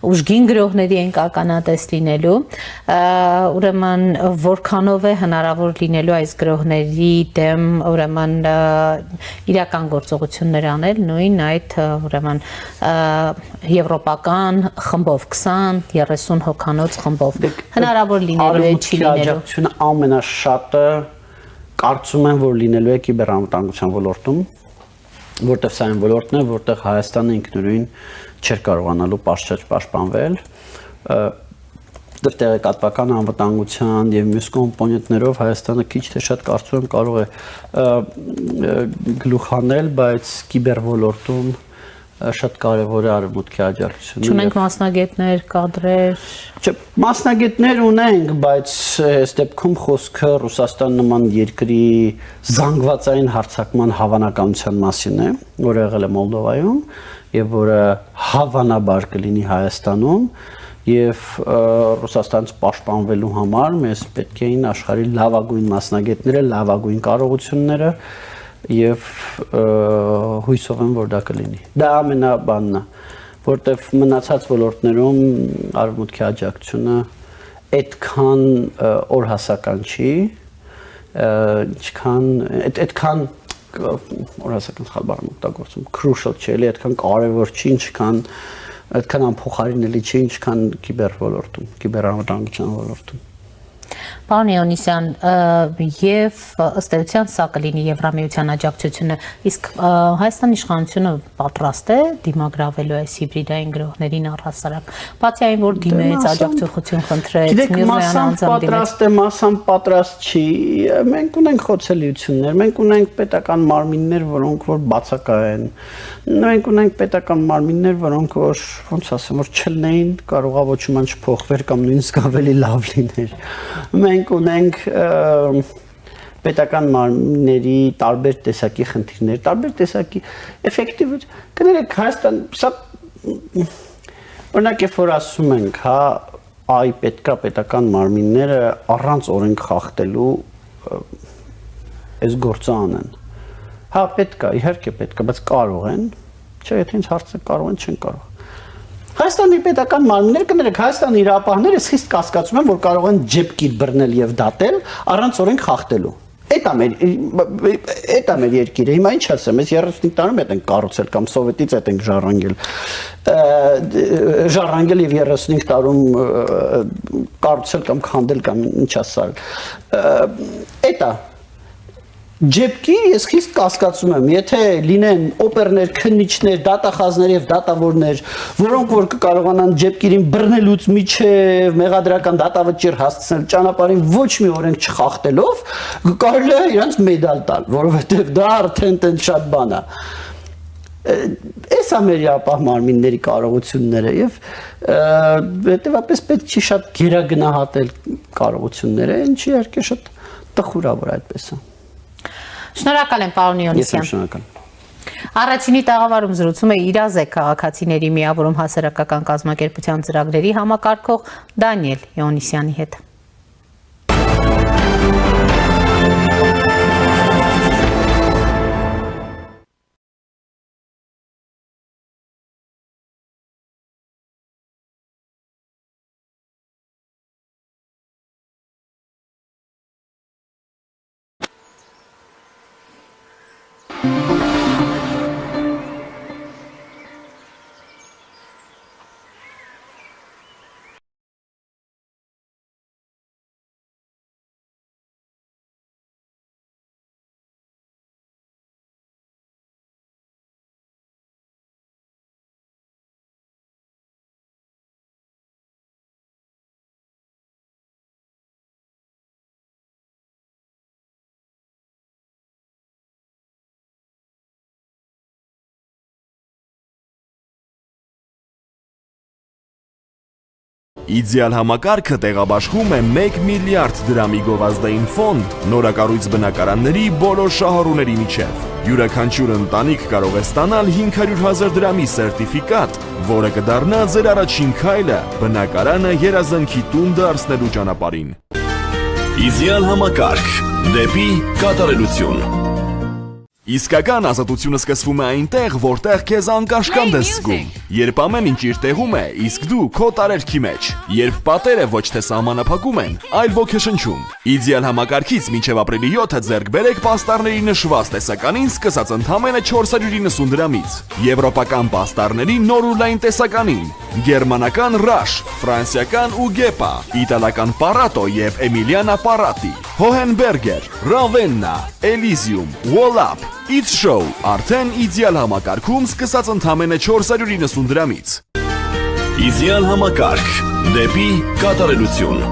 ուժգին գրողների են ականատես լինելու, ուրեմն որքանով է հնարավոր լինելու այս գրողների դեմ ուրեմն իրական գործողություններ անել, նույն այդ ուրեմն եվրոպական խմբով 20-30 հոգանոց խմբով հնարավոր լինելու է չի լինելու Շատը կարծում են, որ լինելու է կիբերանվտանգության ոլորտում, որտեղ սա այն ոլորտն է, որտեղ Հայաստանը ինքնուրույն չէր կարողանալու պաշտպանվել, տեղեկատվական անվտանգության եւ մյուս կոմպոնենտներով Հայաստանը քիչ թե շատ կարծում եմ կարող է գլուխ հանել, բայց կիբեր ոլորտում շատ կարևոր է արևմուտքի աջակցությունը։ Չունենք մասնագետներ, կադրեր։ Չէ, մասնագետներ ունենք, բայց այս դեպքում խոսքը Ռուսաստան նման երկրի զանգվածային հարձակման հավանականության մասին է, որը եղել է Մոլդովայում եւ որը հավանաբար կլինի Հայաստանում եւ Ռուսաստանից պաշտպանվելու համար մեզ պետք էին աշխարհի լավագույն մասնագետները, լավագույն կարողությունները եւ հույսով եմ, որ դա կլինի։ Դա ամենաբանն է, որտեվ մնացած ոլորտներում արևմուտքի աջակցությունը այդքան օրհասական չի, այդքան օրհասական խաբարն օգտագործում, crucial չէ, էլի այդքան կարևոր չի, ինչքան այդքան անփոխարինելի չի, ինչքան կիբեր ոլորտում, կիբերանվտանգության ոլորտում։ Պարոն Իոնիսյան, եւ ըստ էության սա կլինի Եվրամիության աջակցությունը, իսկ Հայաստանի իշխանությունը պատրաստ է դիմագրավելու այս հիբրիդային գրողներին առհասարակ, բացի այն, որ դիմեց աջակցություն խնդրեց, մասամբ պատրաստ չի, մենք ունենք խոցելիություններ, մենք ունենք պետական մարմիններ, որոնք որ բացակա են, մենք ունենք պետական մարմիններ, որոնք որ ոնց ասեմ, որ չլինեին, կարողա ոչ ոք չփոխվեր կամ նույնիսկ ավելի լավ լիներ։ Մենք ունենք պետական մարմինների տարբեր տեսակի խնդիրներ, տարբեր տեսակի էֆեկտիվ կներեք Հայաստան, սա օրինակ երբ որ ասում ենք, հա, այ պետքա պետական մարմինները առանց օրենք խախտելու այս գործը անեն։ Հա, պետքա, իհարկե պետքա, բայց կարող են, չէ, եթե ինձ հարցը կարող են, չեն կարող։ Հայաստանի պետական մարմինները կներեք, Հայաստանի իրավապահները խիստ կասկածում են, որ կարող են ջեփկիր բռնել եւ դատել առանց օրենք խախտելու։ Էդ է մեր երկիրը։ Հիմա ինչ ասեմ, ես 35 տարում հետ ենք կառուցել կամ սովետից հետ ենք ժառանգել եւ 35 տարում կառուցել կամ քանդել կամ ինչ ասալ։ Էդ է Ջեփկի ես խիստ կասկածում եմ, եթե լինեն օպերներ, քննիչներ, դատախազներ եւ դատավորներ, որոնք որ կկարողանան ջեփկիրին բռնելուց միջև մեղադրական դատավճիռ հասցնել ճանապարհին ոչ մի օրենք չխախտելով, կարելի է իրանց մեդալ տալ, որովհետեւ դա արդեն տենց շատ բան է։ Այս ամերիկապահ մարմինների կարողությունները եւ հետեւապես պետք չի շատ գերագնահատել կարողությունները, ինչի իհարկե շատ տխուր է, որ այդպես է։ Շնորհակալ եմ, պարոն Իոնիսյան։ Ես շնորհակալ։ Առաջինի տաղավարում զրուցում է Իրազեկ քաղաքացիների միավորում հասարակական կազմակերպության ծրագրերի համակարգող Դանիել Իոնիսյանի հետ։ Իդեալ համակարգը տեղաբաշխում է 1 միլիարդ դրամի գովազդային ֆոնդ նորակառույց բնակարանների բոլոր շահառուների միջև։ Յուրաքանչյուր ընտանիք կարող է ստանալ 500,000 դրամի սերտիֆիկատ, որը կդառնա ձեր առաջին քայլը բնակարանը երազանքի տուն դարձնելու ճանապարհին։ Իդեալ համակարգ դեպի կատարելություն։ Իսկական ազատությունը սկսվում է այնտեղ, որտեղ քեզ անկաշկանդ ես զգում, երբ ամեն ինչ իր տեղում է, իսկ դու քո տարերքի մեջ, երբ պատերը ոչ թե սահմանափակում են, այլ ոգեշնչում։ Իդեալ համակարգից մինչև ապրիլի 7-ը ձեռք բերեք պաստառների նշված տեսականին սկսած ընդամենը 490 դրամից, եվրոպական պաստառների նոր ու լայն տեսականին, գերմանական Rush, ֆրանսիական Ugepa, իտալական Parato եւ Emiliana Parati, Hohenberger, Ravenna, Elysium, Wallap, It's Show, արդեն իդեալ համակարգում սկսած ընդամենը 490 դրամից։ Իդեալ համակարգ դեպի կատարելություն։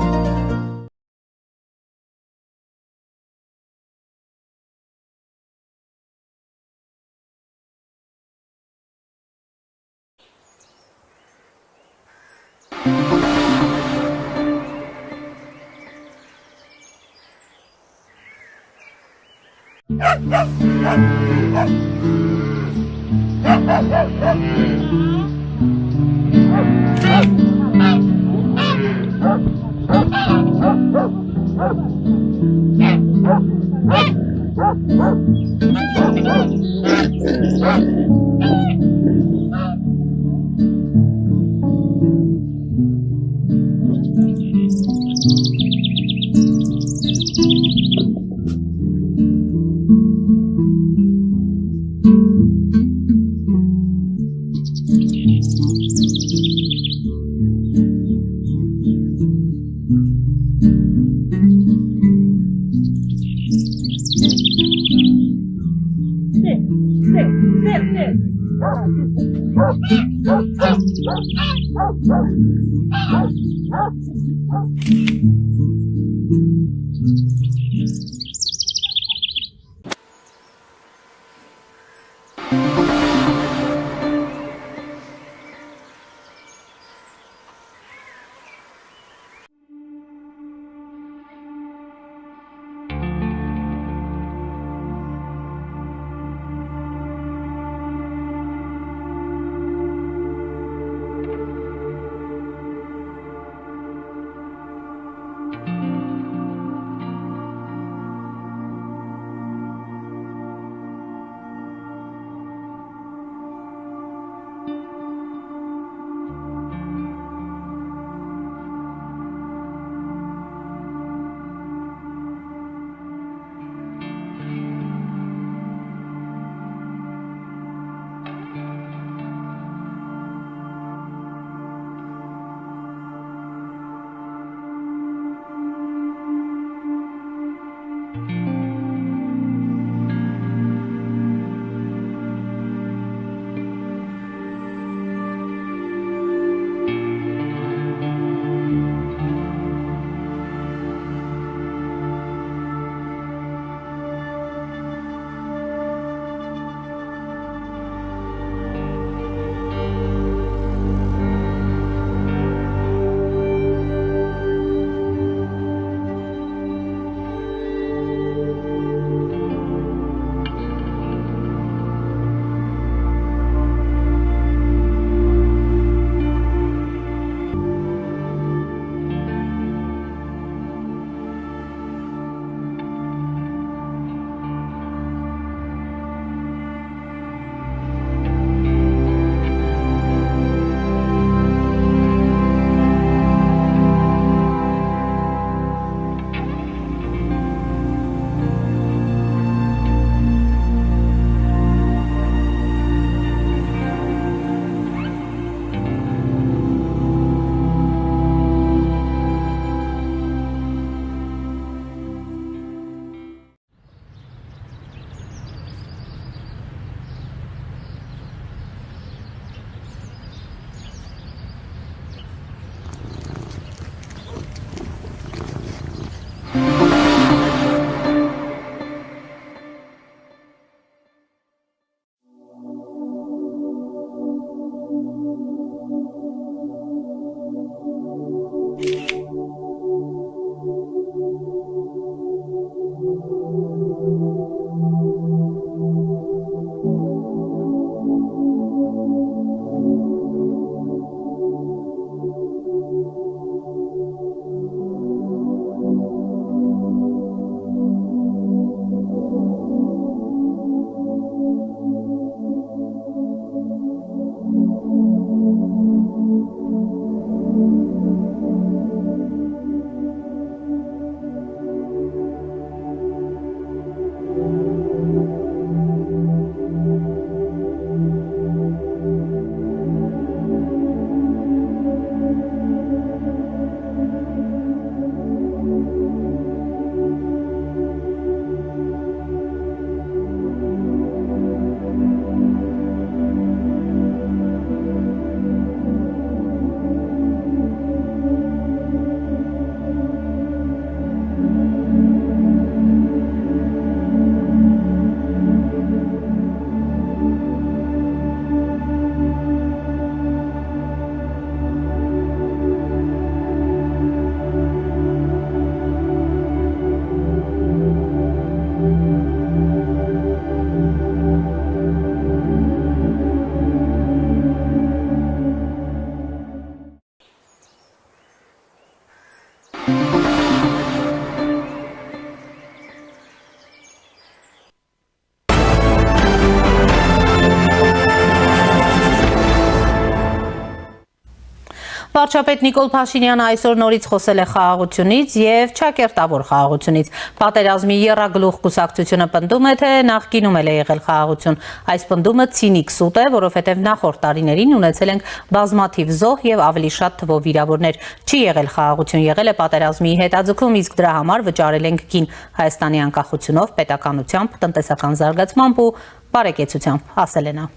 Վարչապետ Նիկոլ Փաշինյանը այսօր նորից խոսել է խաղաղությունից եւ ճակերտավոր խաղաղությունից։ Պատերազմի եռագլուխ կուսակցությունը պնդում է, թե նախկինում էլ է եղել խաղաղություն։ Այս պնդումը ցինիկ սուտ է, որովհետեւ նախորդ տարիներին ունեցել ենք բազմաթիվ զոհ եւ ավելի շատ թվով վիրավորներ։ Չի եղել խաղաղություն, եղել է պատերազմի հետաձգում, իսկ դրա համար վճարել ենք գին Հայաստանի անկախությունով, պետականությամբ, տնտեսական զարգացմամբ ու բարեկեցությամբ, ասել է նա։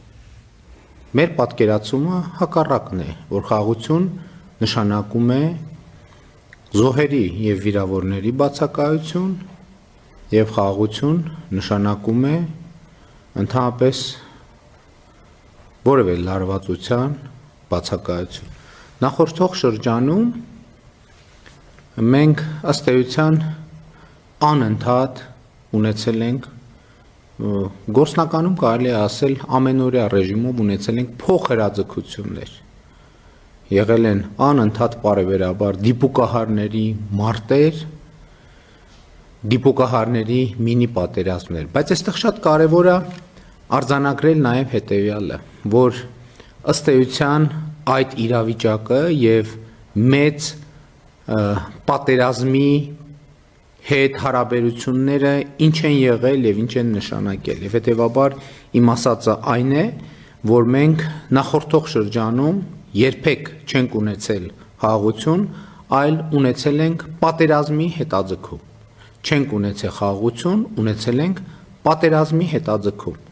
Մեր պատկերացումը հակառակն է, որ խաղաղություն նշանակում է զոհերի եւ վիրավորների բացակայություն եւ խաղաղություն նշանակում է ընդհանրապես որևէ լարվածության բացակայություն։ Նախորդող շրջանում մենք ըստ էության անընդհատ ունեցել ենք գործնականում կարելի է ասել ամենօրյա ռեժիմով ունեցել ենք փոխհրաձգություններ։ Եղել են անընդհատ պարբերաբար դիպուկահարների մարտեր, դիպուկահարների մինի պատերազմներ, բայց այստեղ շատ կարևոր է արձանագրել նաև հետևյալը, որ ըստ էության այդ իրավիճակը եւ մեծ պատերազմի հետ հարաբերությունները ինչ են եղել եւ ինչ են նշանակել եւ հետեւաբար իմ ասածը այն է որ մենք նախորդող շրջանում երբեք չենք ունեցել խաղաղություն այլ ունեցել ենք պատերազմի հետաձգում չենք ունեցել խաղաղություն ունեցել ենք պատերազմի հետաձգում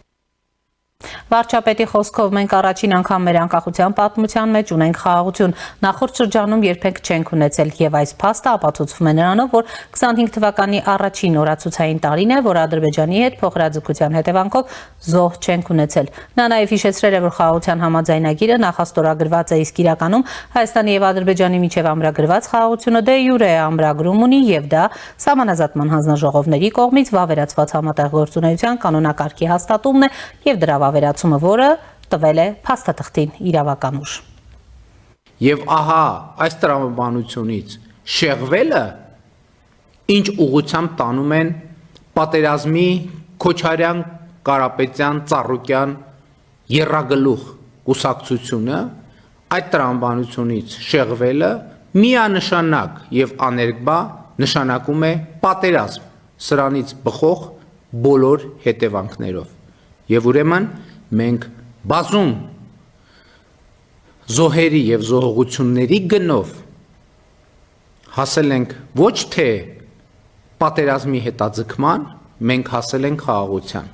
Վարչապետի խոսքով մենք առաջին անգամ մեր անկախության պատմության մեջ ունենք խաղաղություն։ Նախորդ շրջանում երբեք չենք ունեցել եւ այս փաստը ապացուցվում է նրանով, որ 25 թվականի առաջին օրացուցային տարին է, որ Ադրբեջանի հետ փոխհրաձգության հետևանքով զոհ չենք ունեցել։ Նա նաեւ հիշեցրել է, որ խաղաղության համաձայնագիրը նախաստորագրված է, իսկ իրականում Հայաստանի եւ Ադրբեջանի միջև ամրագրված խաղաղությունը դե յուրե ամրագրում ունի եւ դա Սահմանազատման հանձնաժողովների կողմից վավերացված համատեղ գործունեության կանոնակարգի հաստատումն է եւ դրա վավերացումը, որը տվել է փաստաթղթին իրավական ուժ։ Եվ ահա այս տրամաբանությունից շեղվելը ինչ ուղղությամբ տանում են պատերազմի Քոչարյան, Կարապետյան, Ծառուկյան եռագլուխ կուսակցությունը, այդ տրամաբանությունից շեղվելը միանշանակ եւ աներկբա նշանակում է պատերազմ, սրանից բխող բոլոր հետևանքներով։ Եվ ուրեմն մենք բազում զոհերի եւ զոհողությունների գնով հասել ենք ոչ թե պատերազմի հետաձգման, մենք հասել ենք խաղաղության։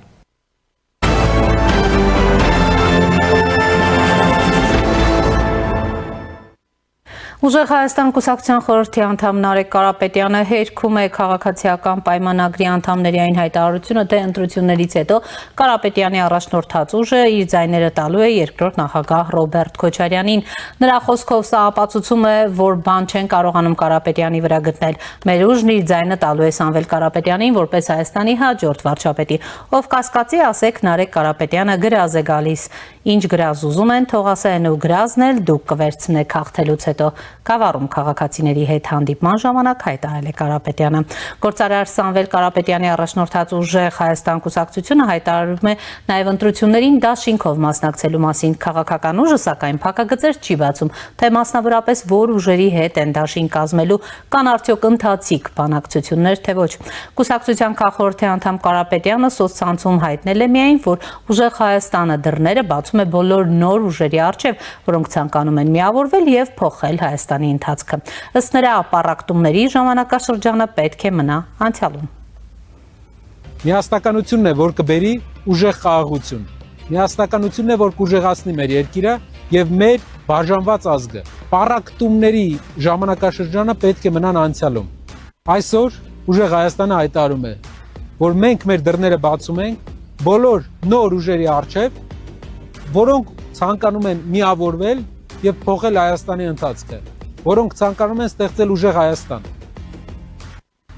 Ուժեղ Հայաստան կուսակցության խորհրդի անդամ Նարեկ Կարապետյանը հերքում է քաղաքացիական պայմանագրի անդամների այն հայտարարությունը, թե ընտրություններից հետո Կարապետյանի առաջնորդած ուժը իր ձայները տալու է երկրորդ նախագահ Ռոբերտ Քոչարյանին։ Նրա խոսքով սա ապացուցում է, որ բան չեն կարողանում Կարապետյանի վրա գտնել։ Մեր ուժն իր ձայնը տալու է Սամվել Կարապետյանին որպես Հայաստանի հաջորդ վարչապետի։ Ով կասկածի, ասեք Նարեկ Կարապետյանը գրազ է գալիս։ Ինչ գրազ ուզում են, թող ասեն ու գրազն էլ դուք կվերցնեք հաղթելուց հետո։ Գավառում քաղաքացիների հետ հանդիպման ժամանակ հայտարարել է Կարապետյանը։ Գործարար Սամվել Կարապետյանի առաջնորդած ուժեղ Հայաստան կուսակցությունը հայտարարում է նաև ընտրություններին դաշինքով մասնակցելու մասին։ Քաղաքական ուժը սակայն փակագծեր չի բացում, թե մասնավորապես որ ուժերի հետ են դաշին կազմելու, կան արդյոք ընթացիկ բանակցություններ, թե ոչ։ Կուսակցության քաղխորհրդի անդամ Կարապետյանը սոցցանցում հայտնել է միայն, որ ուժեղ Հայաստանը դռները բացում է բոլոր նոր ուժերի առջև, որոնք ցանկանում են միավորվել եւ փոխել Հայաստանի ընթացքը։ Ըստ նրա ապառակտումների ժամանակաշրջանը պետք է մնա անցյալում։ Միասնականությունն է, որ կբերի ուժեղ խաղաղություն։ Միասնականությունն է, որ կուժեղացնի մեր երկիրը եւ մեր բաժանված ազգը։ Պառակտումների ժամանակաշրջանը պետք է մնան անցյալում։ Այսօր ուժեղ Հայաստանը հայտարարում է, որ մենք մեր դռները բացում ենք բոլոր նոր ուժերի առջև, որոնք ցանկանում են միավորվել եւ փոխել Հայաստանի ընթացքը, որոնք ցանկանում են ստեղծել ուժեղ Հայաստան։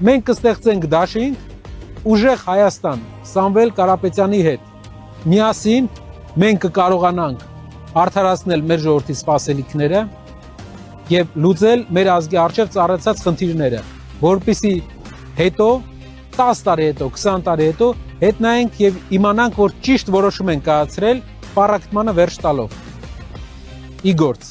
Մենք կստեղծենք դաշինք ուժեղ Հայաստան Սամվել Կարապետյանի հետ։ Միասին մենք կկարողանանք արդարացնել մեր ժողովրդի սպասելիքները եւ լուծել մեր ազգի առջև ծառացած խնդիրները, որպեսզի հետո 10 տարի հետո, 20 տարի հետո հետ նայենք եւ իմանանք, որ ճիշտ որոշում են կայացրել պառակտմանը վերջ տալով։ Իգործ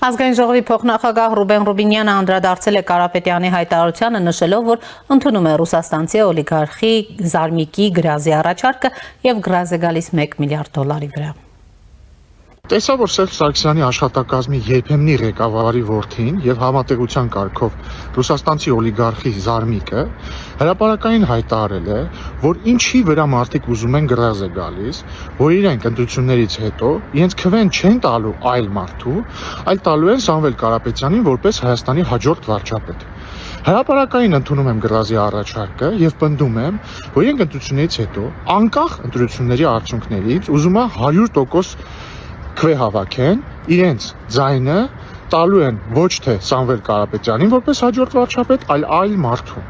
Ազգային ժողովի փոխնախագահ Ռուբեն Ռուբինյանը անդրադարձել է Կարապետյանի հայտարարությանը, նշելով, որ ընդունում է ռուսաստանցի օլիգարխի Զարմիկի գրազի առաջարկը եւ գրազ է գալիս $1 միլիարդ վրա։ Տեսա, որ Սերժ Սարգսյանի աշխատակազմի երբեմնի ղեկավարի որդին եւ համատեղության կարգով ռուսաստանցի օլիգարխի Զարմիկը հրապարակային հայտարարել է, որ ինչի վրա մարդիկ ուզում են գրազ է գալիս, որ իրենք ընտրություններից հետո իրենց քվեն չեն տալու այլ մարդու, այլ տալու են Սամվել Կարապետյանին որպես Հայաստանի հաջորդ վարչապետ։ Հրապարակային ընդունում եմ գրազի առաջարկը եւ պնդում եմ, որ իրենք ընտրություններից հետո անկախ ընտրությունների արդյունքներից ուզում է 100% քվե հավաքեն, իրենց ձայնը տալու են ոչ թե Սամվել Կարապետյանին որպես հաջորդ վարչապետ, այլ մարդու։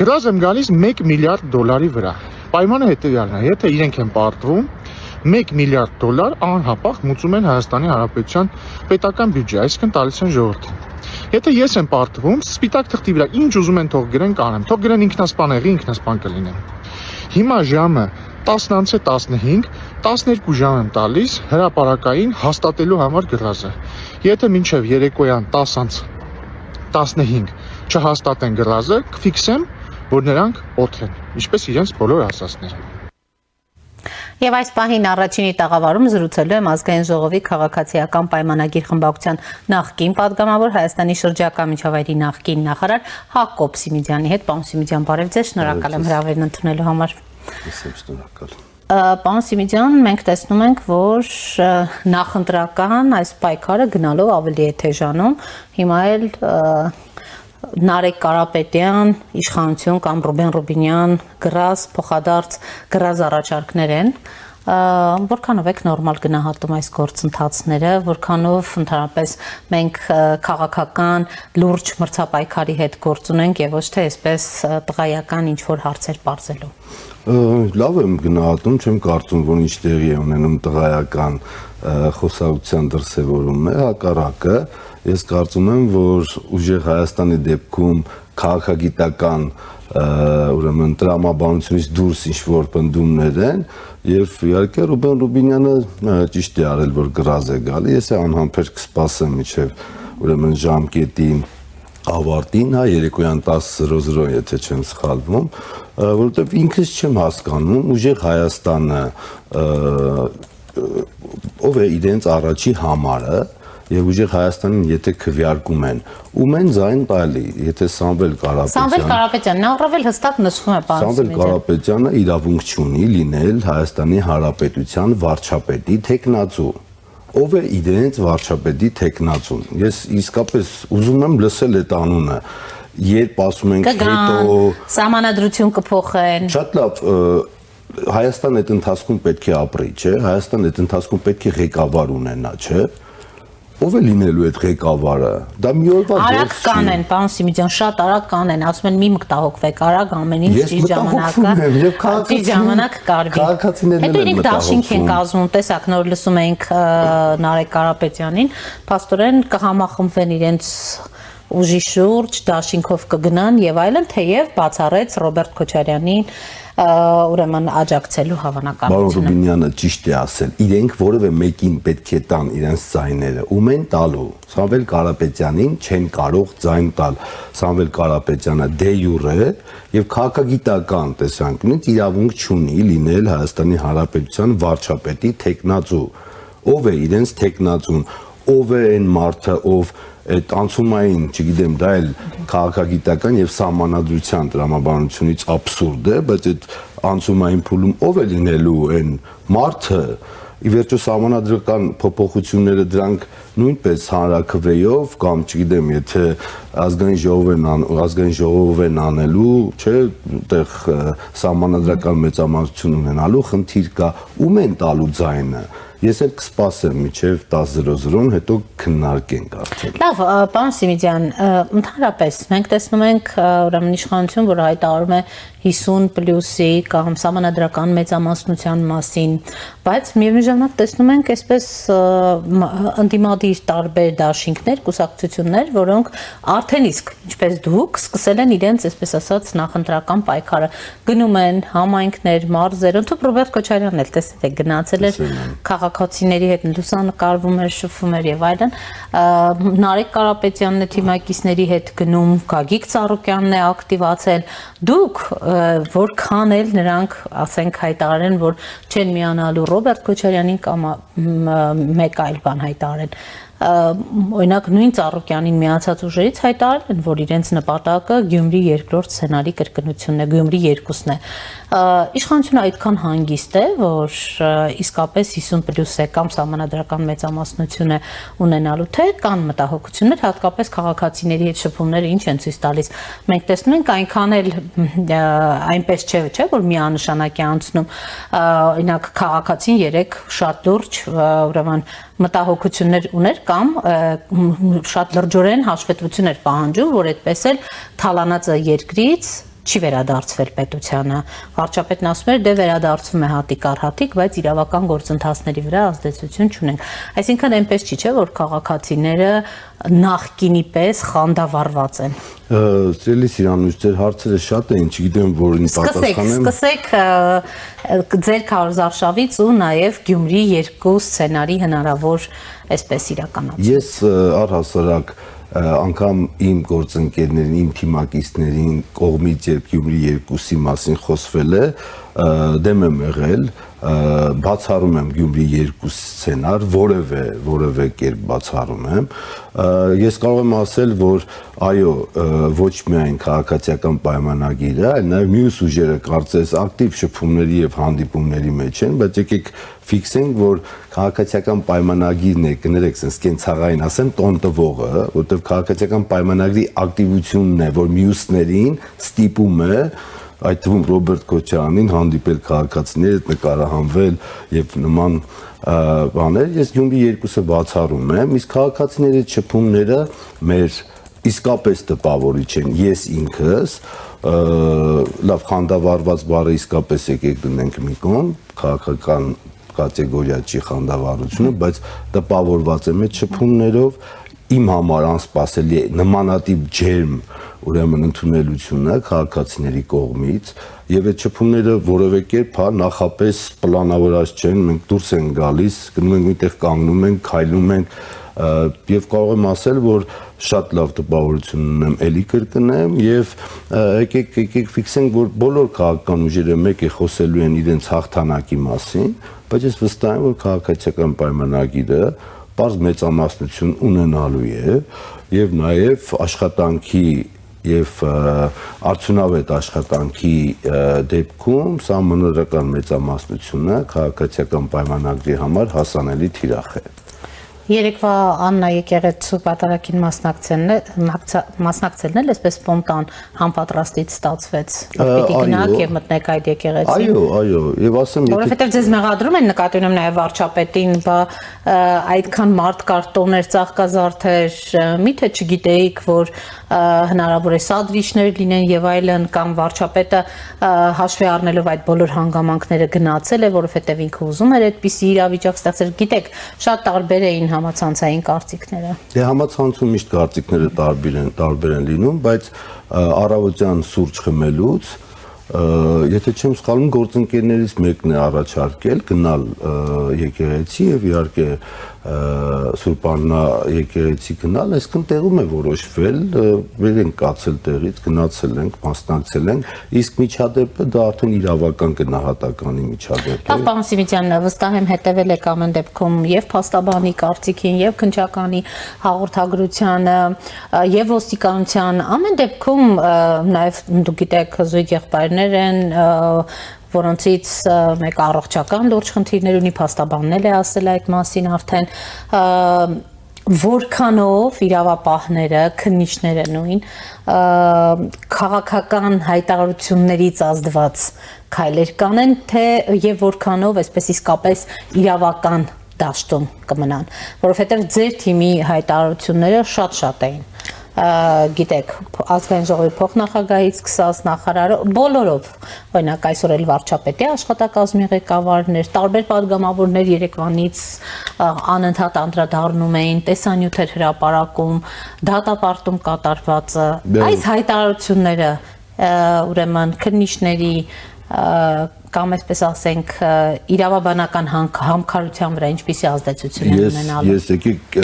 Գրազ եմ գալիս $1 միլիարդ վրա։ Պայմանը հետեւյալն է, եթե իրենք են պարտվում, $1 միլիարդ անհապաղ մուծում են Հայաստանի Հանրապետության պետական բյուջե, այսինքն տալիս են ժողովրդին։ Եթե ես եմ պարտվում, սպիտակ թղթի վրա ինչ ուզում են թող գրեն կանեմ, թող գրեն ինքնասպան կլինեմ։ Հիմա ժամը 10:15, 12 ժամ եմ տալիս հրապարակային հաստատելու համար գրազը։ Եթե մինչև երեկոյան 10:15 չհաստատեն գրազը, կֆիքսեմ, որ նրանք օդ են, ինչպես իրենց բոլոր ասածները։ Եվ այս պահին առաջինի տաղավարում զրուցելու եմ Ազգային ժողովի քաղաքացիական պայմանագիր խմբակցության նախկին падգամավոր Հայաստանի շրջակա միջավայրի նախկին նախարար Հակոբ Սիմիդյանի հետ։ Պարոն Սիմիդյան, բարև ձեզ, շնորհակալ եմ հրավերն ընդունելու համար։ Պարոն Սիմիդյան, մենք տեսնում ենք, որ նախընտրական այս պայքարը գնալով ավելի է թեժանում, հիմա էլ Նարեկ Կարապետյան, իշխանություն կամ Ռուբեն Ռուբինյան, գրազ, փոխադարձ գրազ առաջարկներ են, որքանով եք նորմալ գնահատում այս գործընթացները, որքանով ընդհանրապես մենք քաղաքական լուրջ մրցապայքարի հետ գործ ունենք եւ ոչ թե այսպես տղայական ինչ-որ հարցեր բարձելու։ Լավ եմ գնահատում, չեմ կարծում, որ ինչ տեղի է ունենում տղայական խոսակցության դրսևորումն է, հակառակը, ես կարծում եմ, որ ուժեղ Հայաստանի դեպքում քաղաքագիտական ուրեմն տրամաբանությունից դուրս ինչ-որ պնդումներ են եւ իհարկե Ռուբեն Ռուբինյանը ճիշտ է արել, որ գրազ է գալի, ես անհամբեր կսպասեմ մինչեւ ուրեմն ժամկետի ավարտին, երեկոյան 10:00, եթե չեմ սխալվում, որովհետեւ ինքս չեմ հասկանում ուժեղ Հայաստանը ով է իրենց առաջի համարը եւ ուժեղ Հայաստանին եթե քվեարկում են, ում են ձայն տալի, եթե Սամվել Կարապետյանն առավել հստակ նշվում է, պարոն Սամվել Կարապետյանը իրավունք չունի լինել Հայաստանի Հանրապետության վարչապետի թեկնածու։ Ով է իրենց վարչապետի թեկնածուն։ Ես իսկապես ուզում եմ լսել այդ անունը, երբ ասում ենք հետո սահմանադրություն կփոխեն։ Շատ լավ, Հայաստան այդ ընթացքում պետք է ապրի, չէ՞։ Հայաստան այդ ընթացքում պետք է ղեկավար ունենա, չէ՞։ Ով է լինելու այդ ղեկավարը։ Դա մի օրվա գործ չի։ Արագ կանեն, պարոն Սիմիդյան, շատ արագ կանեն, ասում են մի մտահոգվեք, արագ ամեն ինչ ճիշտ ժամանակ կարվի։ Հետո իրենք դաշինք են կազմում, տեսակ նոր լսում ենք Նարեկ Կարապետյանին, փաստորեն կհամախմբվեն իրենց ուժի շուրջ, դաշինքով կգնան եւ այլն, թեև բացառեց Ռոբերտ Քոչարյանին ուրեմն աջակցելու հավանականությունը։ Պարոն Ռուբինյանը ճիշտ է ասել, իրենք որևէ մեկին պետք է տան իրենց ձայները, ում են տալու։ Սամվել Կարապետյանին չեն կարող ձայն տալ։ Սամվել Կարապետյանը դե յուրե եւ քաղաքագիտական տեսանկյունից իրավունք չունի լինել Հայաստանի Հանրապետության վարչապետի թեկնածու։ Ով է իրենց թեկնածուն, ով է այն մարդը, ով այդ անցումային, չգիտեմ, դա էլ քաղաքագիտական եւ սահմանադրության տրամաբանությունից աբսուրդ է, բայց այդ անցումային փուլում ով է լինելու այն մարդը, ի վերջո սահմանադրական փոփոխությունները դրանք նույնպես հանրաքվեով կամ չգիտեմ, եթե ազգային ժողով են անելու, չէ, այդտեղ սահմանադրական մեծամասնություն ունենալու խնդիր կա, ում են տալու ձայնը։ Ես էլ կսպասեմ մինչև 10:00, հետո քննարկենք արդեն։ Լավ, պարոն Սիմիդյան, ընդհանրապես մենք տեսնում ենք ուրեմն իշխանություն, որ հայտարարում է 50+-ի կամ սահմանադրական մեծամասնության մասին, բայց միևնույն ժամանակ տեսնում ենք այսպես ընդդիմադիր ուրվագիր տարբեր դաշինքներ, կուսակցություններ, որոնք արդեն իսկ, ինչպես դուք, սկսել են իրենց, այսպես ասած, նախընտրական պայքարը, գնում են համայնքներ, մարզեր, ընդհանուր Ռոբերտ Քոչարյանն էլ տեսել եք գնացել էր քաղաքացիների հետ լուսանկարվում էր, շփվում էր եւ այլն, Նարեկ Կարապետյանն է թիմակիցների հետ գնում, Գագիկ Ծառուկյանն է ակտիվացել, դուք որքան էլ նրանք, ասենք, հայտարարեն, որ չեն միանալու Ռոբերտ Քոչարյանին կամ մեկ այլ բան հայտարարեն, օրինակ նույն Ծառուկյանին միացած ուժերից հայտարարել են, որ իրենց նպատակը Գյումրի երկրորդ սցենարի կրկնությունն է, Գյումրի 2-ն է։ Իշխանությունը այդքան հանգիստ է, որ իսկապես 50+ է կամ սահմանադրական մեծամասնություն է ունենալու, թե կան մտահոգություններ, հատկապես քաղաքացիների հետ շփումները ինչ են ցույց տալիս։ Մենք տեսնում ենք այնքան էլ այնպես չէ, որ միանշանակ է անցնում։ Օրինակ քաղաքացին երեք շատ լուրջ, ուրեմն մտահոգություններ ուներ կամ շատ լրջորեն հաշվետվություն էր պահանջում, որ այդպես էլ թալանածը երկրից չի վերադարձվել պետությանը։ Վարչապետն ասում էր, դե վերադարձում է հատիկ առ հատիկ, բայց իրավական գործընթացների վրա ազդեցություն չունենք։ Այսինքն այնպես չի, չէ, որ քաղաքացիները նախկինի պես խանդավառված են։ Սիրելի Սիրանուշ, ձեր հարցերը շատ են, չգիտեմ որին պատասխանեմ։ Սկսեք ձեր քարոզարշավից ու նաև Գյումրի 2 սցենարի հնարավոր այսպես իրականացում։ Ես առհասարակ անգամ իմ գործընկերներին, իմ թիմակիցներին կողմից երբ Գյումրի 2-ի մասին խոսվել է, դեմ եմ եղել, բացառում եմ Գյումրի 2 սցենար, որևէ կերպ բացառում եմ։ Ես կարող եմ ասել, որ այո, ոչ միայն քաղաքացիական պայմանագիրը, այլ նաև մյուս ուժերը կարծես ակտիվ շփումների եւ հանդիպումների մեջ են, բայց եկեք ֆիքսենք, որ քաղաքացիական պայմանագիրն է, կներեք, sense կենցաղային ասեմ, տոն տվողը, որտեղ քաղաքացիական պայմանագրի ակտիվությունն է, որ մյուսներին ստիպում է այդ թվում Ռոբերտ Քոչարյանին հանդիպել քաղաքացիների հետ, նկարահանվել եւ նման բաներ, ես Գյումրի 2-ը բացառում եմ, իսկ քաղաքացիների հետ շփումները մեր իսկապես տպավորիչ են, ես ինքս լավ խանդավառված բառը իսկապես եկեք դնենք մի կողմ, քաղաքական կատեգորիա չի խանդավառությունը, բայց տպավորված եմ այդ շփումներով, իմ համար անսպասելի է նմանատիպ ջերմ ուրեմն ընդունելությունը քաղաքացիների կողմից եւ այդ շփումները որևէ կերպ նախապես պլանավորած չեն, մենք դուրս ենք գալիս, գնում ենք միտեղ կանգնում ենք, քայլում ենք եւ կարող եմ ասել, որ շատ լավ տպավորություն ունեմ, էլի կրկնեմ եւ եկեք ֆիքսենք, որ բոլոր քաղաքական ուժերը մեկ է խոսելու են իրենց հաղթանակի մասին, բայց ես վստահ եմ, որ քաղաքացիական պայմանագիրը պարզ մեծամասնություն ունենալու է եւ նաեւ աշխատանքի եւ արդյունավետ աշխատանքի դեպքում սահմանադրական մեծամասնությունը քաղաքացիական պայմանագրի համար հասանելի թիրախ է։ Երեկվա Աննա եկեղեցու պատարագին մասնակցելն էլ այսպես սպոնտան համապատրաստից ստացվեց, որ պիտի գնաք եւ մտնեք այդ եկեղեցին։ Այո, եւ ասեմ, որովհետեւ ձեզ մեղադրում են, նկատի ունեմ նաեւ վարչապետին, այդքան մարդ կար, տոներ, ծաղկազարդեր, միթե չգիտեիք, որ հնարավոր է սադրիչներ լինեն եւ այլն, կամ վարչապետը հաշվի առնելով այդ բոլոր հանգամանքները գնացել է, որովհետեւ ինքը ուզում էր այդպիսի իրավիճակ ստեղծել։ Գիտեք, շատ տարբեր էին համացանցային կարծիքները։ Դե համացանցում միշտ կարծիքները տարբեր են լինում, բայց առավոտյան սուրճ խմելուց, եթե չեմ սխալվում, գործընկերներից մեկն է առաջարկել գնալ եկեղեցի եւ իհարկե Սուրբ Աննա եկեղեցի գնալ, այսինքն տեղում է որոշվել, վեր ենք կացել տեղից, գնացել ենք, մասնակցել ենք, իսկ միջադեպը դա արդեն իրավական գնահատականի միջադեպ է։ Լավ, պարոն Սիմիկյան, վստահ եմ հետևել եք ամեն դեպքում եւ փաստաբանի կարծիքին, եւ քննչականի հաղորդագրությանը, եւ ոստիկանության, ամեն դեպքում նաեւ դուք գիտեք զույգ եղբայրներ են, որոնցից մեկը առողջական լուրջ խնդիրներ ունի, փաստաբանն էլ է ասել այդ մասին արդեն, որքանով իրավապահները, քննիչները նույն քաղաքական հայտարարություններից ազդված քայլեր կանեն, թե եւ որքանով այսպես իսկապես իրավական դաշտում կմնան, որովհետեւ ձեր թիմի հայտարարությունները շատ էին գիտեք, ազգային ժողովի փոխնախագահից սկսած նախարարը բոլորով, օրինակ այսօր էլ վարչապետի աշխատակազմի ղեկավարներ, տարբեր падգամավորներ Երևանից անընդհատ անդրադառնում էին, տեսանյութեր հրապարակում, դատապարտում կատարվածը, այս հայտարարությունները ուրեմն քննիչների կամ այսպես ասենք իրավաբանական համքարության վրա ինչպիսի ազդեցություն են ունենալու։ Ես եկեք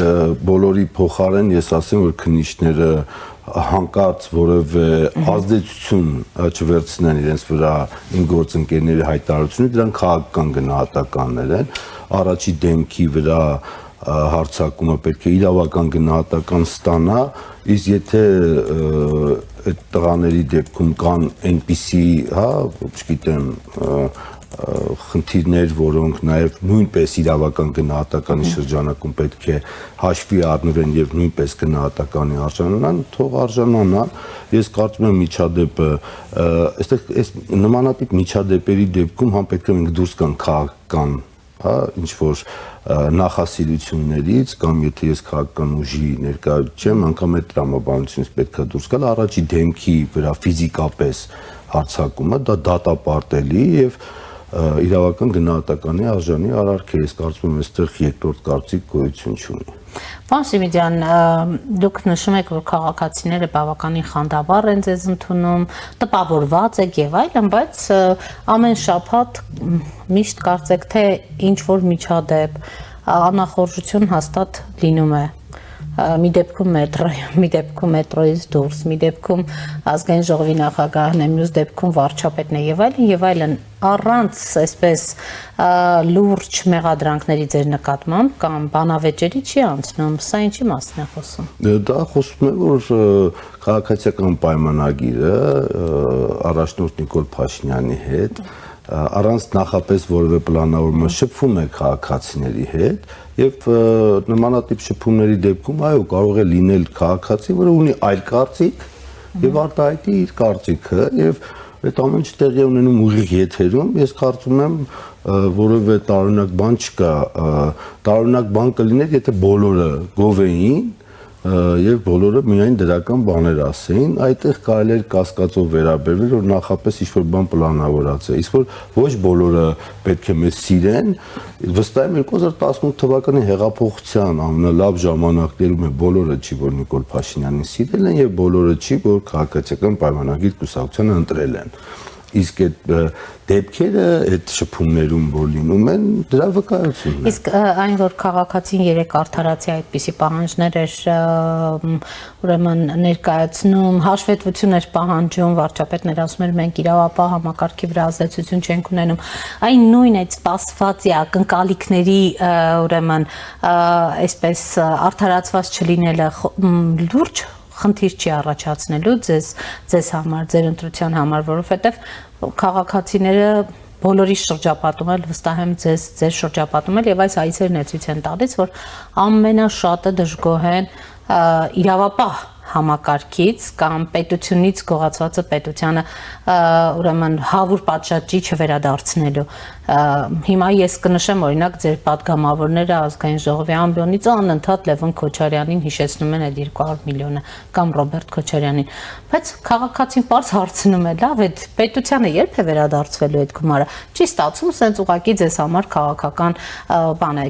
բոլորի փոխարեն ես ասեմ, որ քննիչները հանկարծ որևէ ազդեցություն չվերցնեն իրենց վրա իմ գործընկերների հայտարարությունը, դրանք քաղաքական գնահատականներ են, առաջի դեմքի վրա հարցակումը պետք է իրավական գնահատական ստանա, իսկ եթե այդ տղաների դեպքում կան այնպիսի, չգիտեմ, խնդիրներ, որոնք նաև նույնպես իրավական գնահատականի շրջանակում պետք է հաշվի առնվեն եւ նույնպես գնահատականի արժանանան, թող արժանանան։ Ես կարծում եմ միջադեպը, այստեղ այս նմանատիպ միջադեպերի դեպքում համ պետք է մենք դուրս գանք քաղաքական, ինչ որ նախասիրություններից կամ եթե ես քաղաքական ուժի ներկայացուցիչ եմ, անգամ այդ տրամաբանությունից պետք է դուրս գալ, առաջի դեմքի վրա ֆիզիկապես հարձակումը դա դատապարտելի եւ իրավական գնահատականի արժանի արարք է, ես կարծում եմ այստեղ երկրորդ կարծիք գոյություն չունի։ Պարոն Սիմիդյան, դուք նշում եք, որ քաղաքացիները բավականին խանդավառ են ձեզ ընդունում, տպավորված եք եւ այլն, բայց ամեն շաբաթ միշտ կարծեք թե ինչ որ միջադեպ, անախորժություն հաստատ լինում է։ Մի դեպքում մետրոյից դուրս, մի դեպքում ազգային ժողովի նախագահն է, մյուս դեպքում վարչապետն է եւ այլն, առանց այսպես լուրջ մեղադրանքների ձեր նկատմամբ կամ բանավեճերի չի անցնում, սա ինչի մասին է խոսում։ Դա խոսում է, որ քաղաքացիական պայմանագիրը առաջնորդ Նիկոլ Փաշինյանի հետ առանց նախապես որևէ պլանավորման շփվում է քաղաքացիների հետ եւ նմանատիպ շփումների դեպքում այո կարող է լինել քաղաքացի, որը ունի այլ կարծիք եւ արտահայտի իր կարծիքը եւ այդ ամեն ինչ տեղի ունենում ուղիղ եթերում, ես կարծում եմ որևէ տարօրինակ բան չկա, տարօրինակ բան կլիներ, եթե բոլորը գովեին եւ բոլորը միայն դրական բաներ ասեին, այդտեղ կարելի էր կասկածով վերաբերվել, որ նախապես ինչ-որ բան պլանավորած է, իսկ որ ոչ բոլորը պետք է մեզ սիրեն, վստահ եմ 2018 թվականի հեղափոխության ամենալավ ժամանակներում է բոլորը չի, որ Նիկոլ Փաշինյանին սիրել են եւ բոլորը չի, որ քաղաքացիական պայմանագիր կուսակցությանը ընտրել են։ Իսկ այդ դեպքերը այդ շփումներում որ լինում են դրա վկայությունն է։ Իսկ այն որ քաղաքացին երեք արդարացի այդպիսի պահանջներ էր ուրեմն ներկայացնում, հաշվետվություններ պահանջում, վարչապետն ասում էր մենք իրավապահ համակարգի վրա ազդեցություն չենք ունենում, այն նույն այդ սպասված ակնկալիքների ուրեմն այսպես արդարացված չլինելը լուրջ խնդիր չի առաջացնելու ձեզ համար, ձեր ընտրության համար, որովհետև քաղաքացիները բոլորի շրջապատում էլ վստահ եմ ձեր շրջապատում էլ եւ այս այցերն ցույց են տալիս, որ ամենաշատը դժգոհ են իրավապահ համակարգից կամ պետությունից գողացվածը պետությանը ուրեմն հավուր պատշաճի չվերադարձնելու։ Հիմա ես կնշեմ օրինակ ձեր падգամավորները ազգային ժողովի ամբիոնից անընդհատ Լևոն Քոչարյանին հիշեցնում են այդ 200 միլիոնը կամ Ռոբերտ Քոչարյանին, բայց քաղաքացին պարզ հարցնում է, լավ, այդ պետությանը երբ է վերադարձվելու այդ գումարը։ Չի ստացվում, սենց ուղղակի ձեզ համար քաղաքական բան է,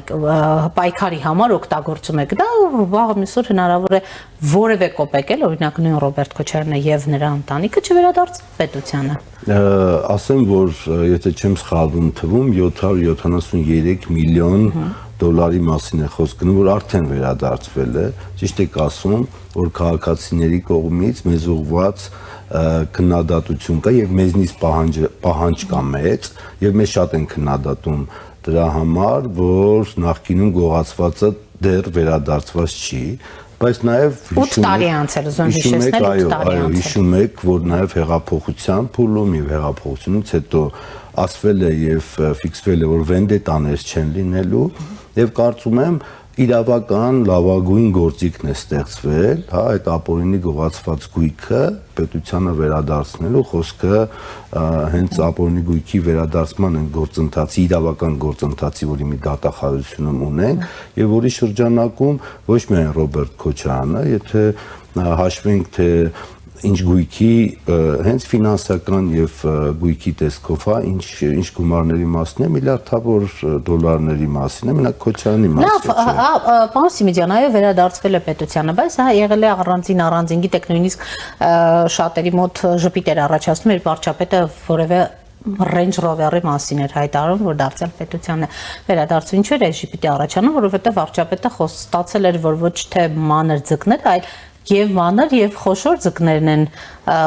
պայքարի համար օգտագործում եք դա, վաղ միսօր հնարավոր է որևէ կոպեկել, օրինակ նույն Ռոբերտ Քոչարյանը եւ նրա ընտանիքը չվերադարձ պետությանը։ Ասեմ, որ եթե չեմ սխալվում, թվում 773 միլիոն դոլարի մասին է խոսք գնում, որ արդեն վերադարձվել է, ճիշտ եք ասում, որ քաղաքացիների կողմից մեզ ուղղված քննադատություն կա եւ մեզնից պահանջ կա մեծ եւ մեզ շատ են քննադատում դրա համար, որ նախկինում գողացվածը դեռ վերադարձված չի, բայց նաև 8 տարի անցել, ուզում հիշեցնել 8 տարի անցել։ Հիշում եք, որ նաև հեղափոխության փուլում եւ հեղափոխությունից հետո ասվել է եւ ֆիքսվել է, որ վենդետաներ չեն լինելու եւ կարծում եմ իրավական լավագույն գործիքն է ստեղծվել, հա, այդ ապօրինի գողացված գույքը պետությանը վերադարձնելու խոսքը հենց ապօրինի գույքի վերադարձման են գործընթացի, իրավական գործընթացի, որի մի դատախազությունում ունենք եւ որի շրջանակում ոչ միայն Ռոբերտ Քոչարյանը, եթե հաշվենք թե ինչ գույքի հենց ֆինանսական եւ գույքի տեսքով հա ինչ գումարների մասն է միլիարդավոր դոլարների մասին է մենակ Քոչարյանի մասին է։ Լավ, պարոն Սիմիջյան, այո վերադարձվել է պետությանը, բայց հա եղել է առանձին, գիտեք նույնիսկ շատերի մոտ ժպիտ էր առաջացնում, երբ վարչապետը որևէ Range Rover-ի մասին էր հայտարարում, որ դարձյալ պետությանն է վերադարձում։ Ինչու էր այս ժպիտի առաջանում, որովհետև վարչապետը ստացել էր, որ ոչ թե մանր ձկներ, այլ եւ մանր եւ խոշոր ձկներն են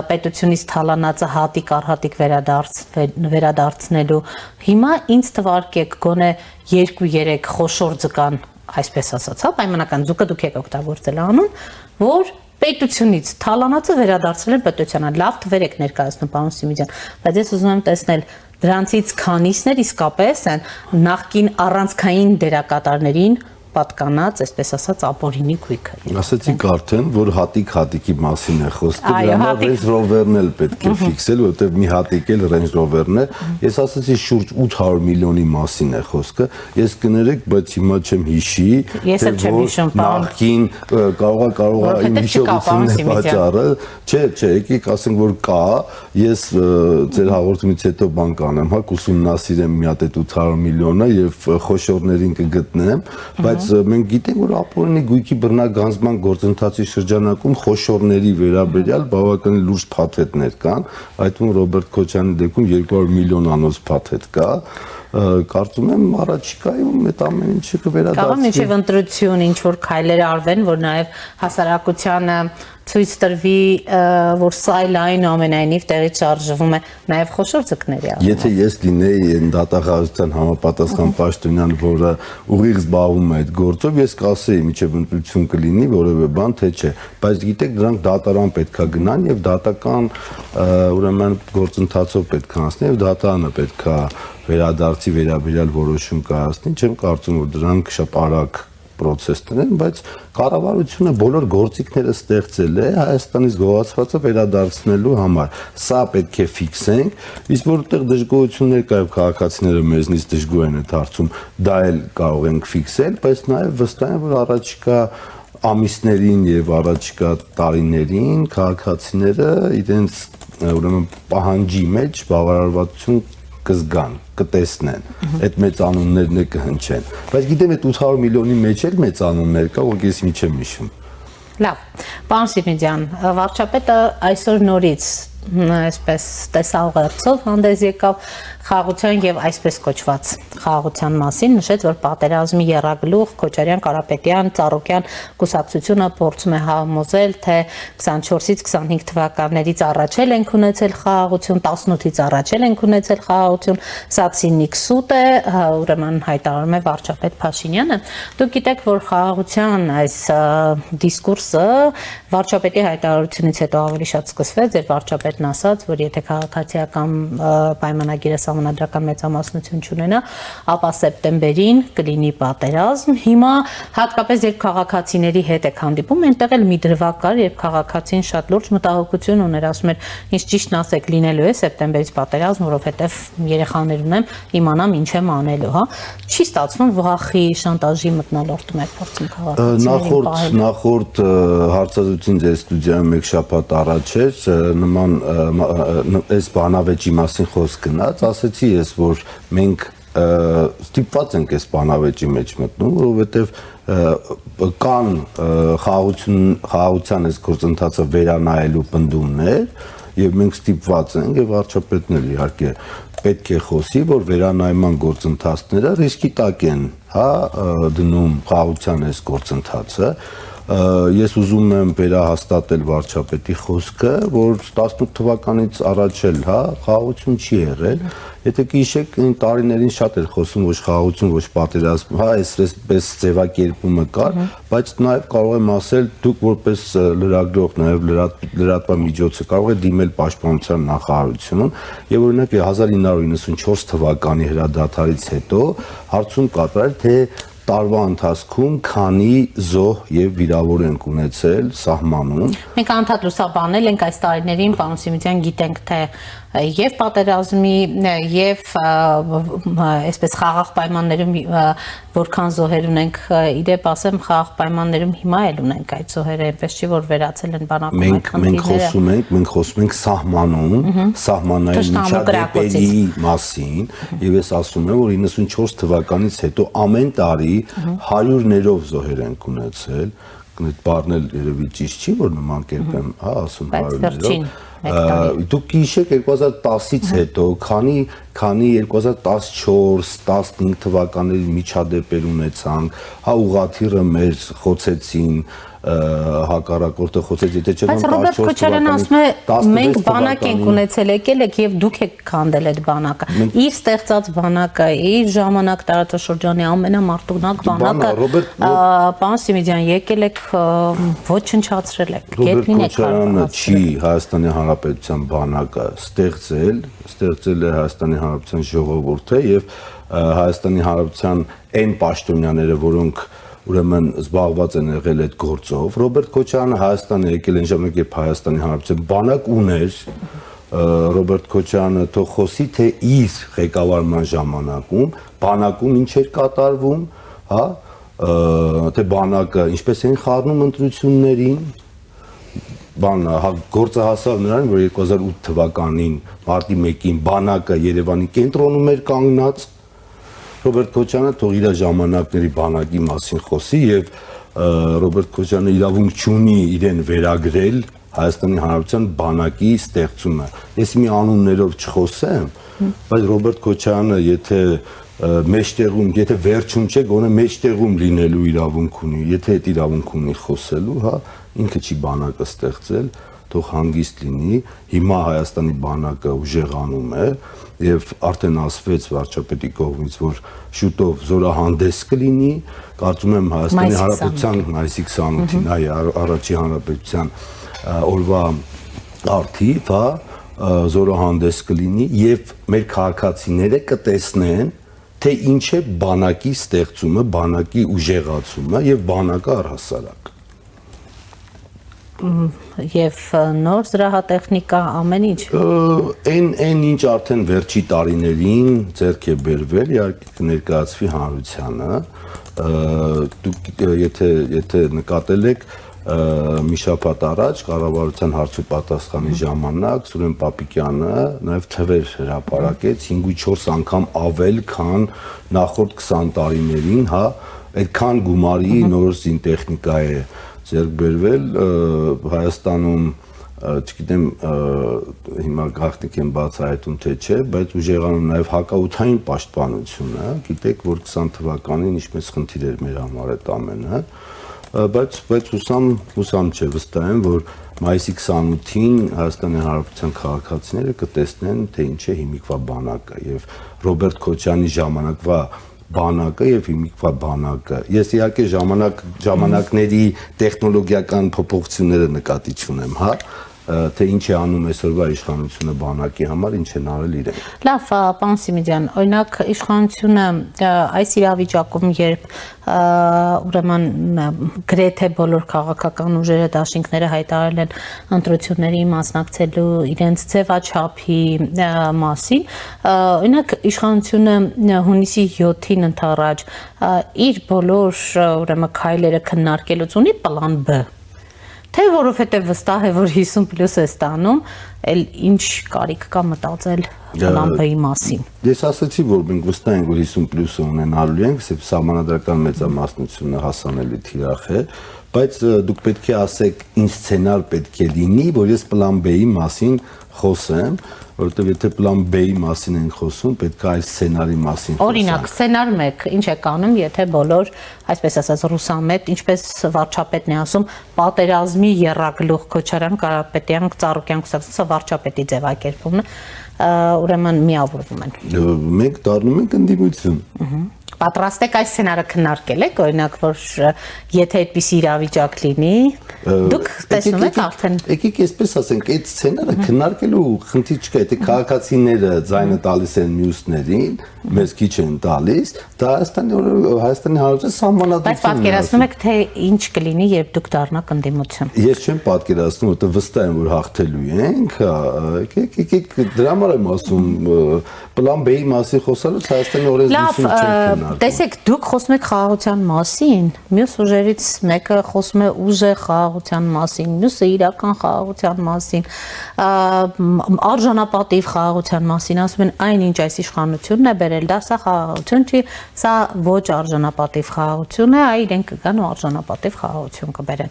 պետությունից թալանածը հատիկ առ հատիկ վերադարձնելու։ Հիմա ինձ թվարկեք գոնե 2-3 խոշոր ձկան, այսպես ասած, հա, պայմանական ձուկը դուք եք օգտագործել անուն, որ պետությունից թալանածը վերադարձրել են պետությանը։ Լավ թվեր եք ներկայացնում, պարոն Սիմիջյան, բայց ես ուզում եմ տեսնել դրանցից քանիսներ իսկապես են նախկին առանցքային դերակատարներին պատկանած, այսպես ասած, ապօրինի գույքը։ Ասացիք արդեն, որ հատիկ-հատիկի մասին է խոսքը, դրա համար Range Rover-ն էլ պետք է ֆիքսել, որովհետև մի հատիկ էլ Range Rover-ն է։ Ես ասացի շուրջ 800 միլիոնի մասին է խոսքը։ Ես կներեք, բայց հիմա չեմ հիշի, թե որ նախքին կարող է իմ հիշողությունն է պատճառը։ Չէ, եկեք ասենք, որ կա, ես ձեր հաղորդումից հետո բան կանեմ, հա, կուսումնասիրեմ մի հատ այդ 800 միլիոնը եւ խոշորներին կգտնեմ, բայց մենք գիտենք, որ ապօրինի գույքի բռնագանձման գործընթացի շրջանակում խոշորների վերաբերյալ բավականին լուրջ փաթեթներ կան, այդ թվում Ռոբերտ Քոչարյանի դեպքում 200 միլիոն անոց փաթեթ կա, կարծում եմ առաջիկայում այդ ամեն ինչը կվերադարձվի։ Կարող մինչև ընտրություն ինչ որ քայլեր արվեն, որ նաև հասարակությանը ցույց տրվի, որ սա լայն ամենայնիվ տեղից շարժվում է նաև խոշոր ձկների առումով։ Եթե ես լինեի այն դատախազության համապատասխան պաշտոնյան, որը ուղիղ զբաղվում է այդ գործով, ես կասեի մինչև ընտրություն կլինի որևէ բան, թե չէ, բայց գիտեք, դրանք դատարան պետքա գնան եւ դատական ուրեմն գործընթացով պետք է անցնի եւ դատարանը պետքա վերադարձի վերաբերյալ որոշում կայացնի, չեմ կարծում, որ դրանք շատ արագ պրոցեսներ են, բայց կառավարությունը բոլոր գործիքները ստեղծել է Հայաստանից գողացվածը վերադարձնելու համար։ Սա պետք է ֆիքսենք, իսկ որտեղ դժգոհություններ կա եւ քաղաքացիները մեզնից դժգոհ են այդ հարցում, դա էլ կարող ենք ֆիքսել, բայց նաեւ վստահ եմ, որ առաջիկա ամիսներին եւ առաջիկա տարիներին քաղաքացիները իրենց ուրեմն պահանջի մեջ բավարարվածություն կզգան, կտեսնեն, այդ մեծ անուններն է կհնչեն, բայց գիտեմ այդ 800 միլիոնի մեջ էլ մեծ անուններ կա, որ ես մի չեմ հիշում։ Լավ, պարոն Սիմիջյան, վարչապետը այսօր նորից այսպես տեսաուղերձով հանդես եկավ խաղաղության եւ այսպես կոչված խաղաղության մասին, նշեց, որ պատերազմի եռագլուխ Քոչարյան, Կարապետյան, Ծառուկյան կուսակցությունը փորձում է համոզել, թե 24-ից 25 թվականներից առաջել ենք ունեցել խաղաղություն, 18-ից առաջել ենք ունեցել խաղաղություն, սա ցինիկ սուտ է, ուրեմն հայտարարում է վարչապետ Փաշինյանը։ Դուք գիտեք, որ խաղաղության այս դիսկուրսը վարչապետի հայտարարությունից հետո ավելի շատ սկսվեց, երբ վարչապետն ասաց, որ եթե քաղաքացիական պայմանագիրը համանդրական մեծամասնություն չունենա, ապա սեպտեմբերին կլինի պատերազմ։ Հիմա հատկապես երբ քաղաքացիների հետ եք հանդիպում, այնտեղ էլ մի դրվագ կար, երբ քաղաքացին շատ լուրջ մտահոգություն ուներ, ասում էր, ինչ ճիշտն ասեք, լինելու է սեպտեմբերից պատերազմ, որովհետև երեխաներ ունեմ, իմանամ ինչ եմ անելու, հա։ Չի ստացվում վախի, շանտաժի մթնոլորտում եք փորձում քաղաքացիներին։ Նախորդ հարցազրույցին ձեր ստուդիայում մեկ շաբաթ առաջ էր նման այս բանավեճի մասին խոսք գնաց, ասեցի ես, որ մենք ստիպված ենք այս բանավեճի մեջ մտնում, որովհետև կան խաղաղության այս գործընթացը վերանայելու պնդումներ եւ մենք ստիպված ենք եւ վարչապետն էլ իհարկե պետք է խոսի, որ վերանայման գործընթացները ռիսկի տակ են, հա, դնում խաղաղության այս գործընթացը։ Ես ուզում եմ վերահաստատել վարչապետի խոսքը, որ 18 թվականից առաջ էլ, հա, խաղաղություն չի եղել։ Եթե կհիշեք, այն տարիներին շատ էր խոսում ոչ խաղաղություն, ոչ պատերազմ, հա, այսպես ձևակերպումը կար, բայց նաև կարող եմ ասել, դուք որպես լրագրող, նաև լրատվամիջոցը կարող եք դիմել պաշտպանության նախարարությունում եւ օրինակ 1994 թվականի հրադադարից հետո հարցում կատարել, թե տարվա ընթացքում քանի զոհ եւ վիրավոր ենք ունեցել սահմանում։ Մենք անդադ լուսաբանել ենք այս տարիներին, պարոն Սիմիջյան, գիտենք, թե եւ պատերազմի եւ այսպես խաղաղ պայմաններում որքան զոհեր ունենք, իդեպ ասեմ խաղաղ պայմաններում հիմա էլ ունենք այդ զոհերը, այնպես չի որ վերացել են բանակում այդ խնդիրները։ Մենք խոսում ենք սահմանում, սահմանային միջադեպերի մասին, եւ ես ասում եմ, որ 94 թվականից հետո ամեն տարի հարյուրներով զոհեր ենք ունեցել, այդ բառն էլ երևի ճիշտ չի, որ նման կերպ եմ, ասում հարյուրներով։ Դուք հիշեք 2010-ից հետո, քանի 2014-15 թվականների միջադեպեր ունեցանք, ուղղաթիռը մեր խոցեցին, հակառակորդը խոցեց, եթե չէ բայց Ռոբերտ Քոչարյանը ասում է մենք բանակ ենք ունեցել, եկել եք եւ դուք եք քանդել այդ բանակը։ Իր ստեղծած բանակը, իր ժամանակ տարածաշրջանի ամենամարտունակ բանակը, պարոն Սիմիդյան, եկել եք ոչնչացրել եք։ Ռոբերտ Քոչարյանը չի Հայաստանի Հանրապետության բանակը ստեղծել է Հայաստանի Հանրապետության ժողովուրդը եւ Հայաստանի Հանրապետության այն պաշտոնյաները, որոնք ուրեմն զբաղված են եղել այդ գործով։ Ռոբերտ Քոչարյանը Հայաստան է եկել այն ժամանակ, երբ Հայաստանի Հանրապետության բանակ ուներ, Ռոբերտ Քոչարյանը թող խոսի, թե իր ղեկավարման ժամանակում բանակում ինչ էր կատարվում, հա, թե բանակը ինչպես են խառնում ընտրություններին, գործը հասավ նրան, որ 2008 թվականին մարտի 1-ին բանակը Երևանի կենտրոնում էր կանգնած, Ռոբերտ Քոչարյանը թող իր ժամանակների բանակի մասին խոսի եւ Ռոբերտ Քոչարյանը իրավունք չունի իրեն վերագրել Հայաստանի Հանրապետության բանակի ստեղծումը։ Ես մի անուններով չխոսեմ, բայց Ռոբերտ Քոչարյանը եթե վերջում չէ, գոնե մեջտեղում լինելու իրավունք ունի, եթե այդ իրավունք ունի խոսելու, հա, ինքը չի բանակը ստեղծել, թող հանգիստ լինի։ Հիմա Հայաստանի բանակը ուժեղանում է եւ արդեն ասվեց վարչապետի կողմից, որ շուտով զորահանդես կլինի, կարծում եմ Հայաստանի Հանրապետության մայիսի 28-ին, առաջի հանրապետության օրվա արդիվ, հա, զորահանդես կլինի եւ մեր քաղաքացիները կտեսնեն, թե ինչ է բանակի ստեղծումը, բանակի ուժեղացումը եւ բանակը առհասարակ։ Եվ նոր զրահատեխնիկա, ամեն ինչ։ Այն ինչ արդեն վերջի տարիներին ձեռք է բերվել, իհարկե կներկայացվի հանրությանը, դուք եթե նկատել եք մի շաբաթ առաջ կառավարության հարց ու պատասխանի ժամանակ Սուրեն Պապիկյանը նաև թվեր հրապարակեց 5-4 անգամ ավել, քան նախորդ 20 տարիներին, հա, այդքան գումարի նոր զինտեխնիկա է ձեռք բերվել Հայաստանում, չգիտեմ հիմա գաղտնիք եմ բացահայտում թե չէ, բայց ուժեղանում նաև հակաօդային պաշտպանությունը, գիտեք, որ 20 թվականին ինչպես խնդիր էր մեր համար այդ ամենը, բայց հուսամ չէ, վստահ եմ, որ մայիսի 28-ին Հայաստանի Հանրապետության քաղաքացիները կտեսնեն, թե ինչ է հիմիկվա բանակը եւ Ռոբերտ Քոչարյանի ժամանակվա բանակը եւ հիմիկվա բանակը։ Ես իհարկե ժամանակների տեխնոլոգիական փոփոխությունները նկատի չունեմ, հա, թե ինչ է անում այսօրվա իշխանությունը բանակի համար, ինչ են արել իրենք։ Լավ, պարոն Սիմիդյան, օրինակ իշխանությունը այս իրավիճակում, երբ ուրեմն գրեթե բոլոր քաղաքական ուժերը, դաշինքները հայտարարել են ընտրությունների մասնակցելու իրենց ձևաչափի մասին, օրինակ իշխանությունը հունիսի 7-ին ընդառաջ իր բոլոր ուրեմն քայլերը քննարկելուց ունի պլան B, թե որովհետև վստահ է, որ 50+ է ստանում, էլ ինչ կարիք կա մտածել պլան B-ի մասին։ Ես ասացի, որ մենք վստահ ենք, որ 50+ ունենալու ենք, սեփ սահմանադրական մեծամասնությունը հասանելի թիրախ է, բայց դուք պետք է ասեք, ինչ սցենար պետք է լինի, որ ես պլան B-ի մասին խոսեմ, որովհետև եթե պլան B-ի մասին ենք խոսում, պետք է այս սցենարի մասին խոսենք։ Օրինակ, սցենար 1, ինչ է կանում, եթե բոլոր, այսպես ասած, ռուսամետ, ինչպես վարչապետն է ասում, պատերազմի եռագլուխ Քոչարյան, Կարապետյան, Ծառուկյան կուսակցությունը վարչապետի ձևակերպումն ուրեմն միավորվում են։ Մենք դառնում ենք ընդդիմություն։ Պատրաստ եք այս սցենարը քննարկել եք, օրինակ, որ եթե այդպիսի իրավիճակ լինի, դուք տեսնում եք արդեն։ Եկեք այսպես ասենք, այդ սցենարը քննարկելու խնդիր չկա, եթե քաղաքացիները ձայնը տալիս են մյուսներին, մեզ քիչ են տալիս, դա Հայաստանի Հանրապետության սահմանադրությունն է։ Բայց պատկերացնում եք, թե ինչ կլինի, երբ դուք դառնաք ընդդիմություն։ Ես չեմ պատկերացնում, որտեղ վստահ եմ, որ հաղթելու ենք, եկեք դրա համար եմ ասում, պլան B-ի մասին խոսալուց Հայաստանի օրենսդրությունը չենք քննարկում։ Տեսեք, դուք խոսում եք խաղաղության մասին, մյուս ուժերից մեկը խոսում է ուժեղ խաղաղության մասին, մյուսը իրական խաղաղության մասին, արժանապատիվ խաղաղության մասին, ասում են այնինչ այս իշխանությունն է բերել, դա սա խաղաղություն չի, սա ոչ արժանապատիվ խաղաղություն է, այ իրենք կգան ու արժանապատիվ խաղաղություն կբերեն։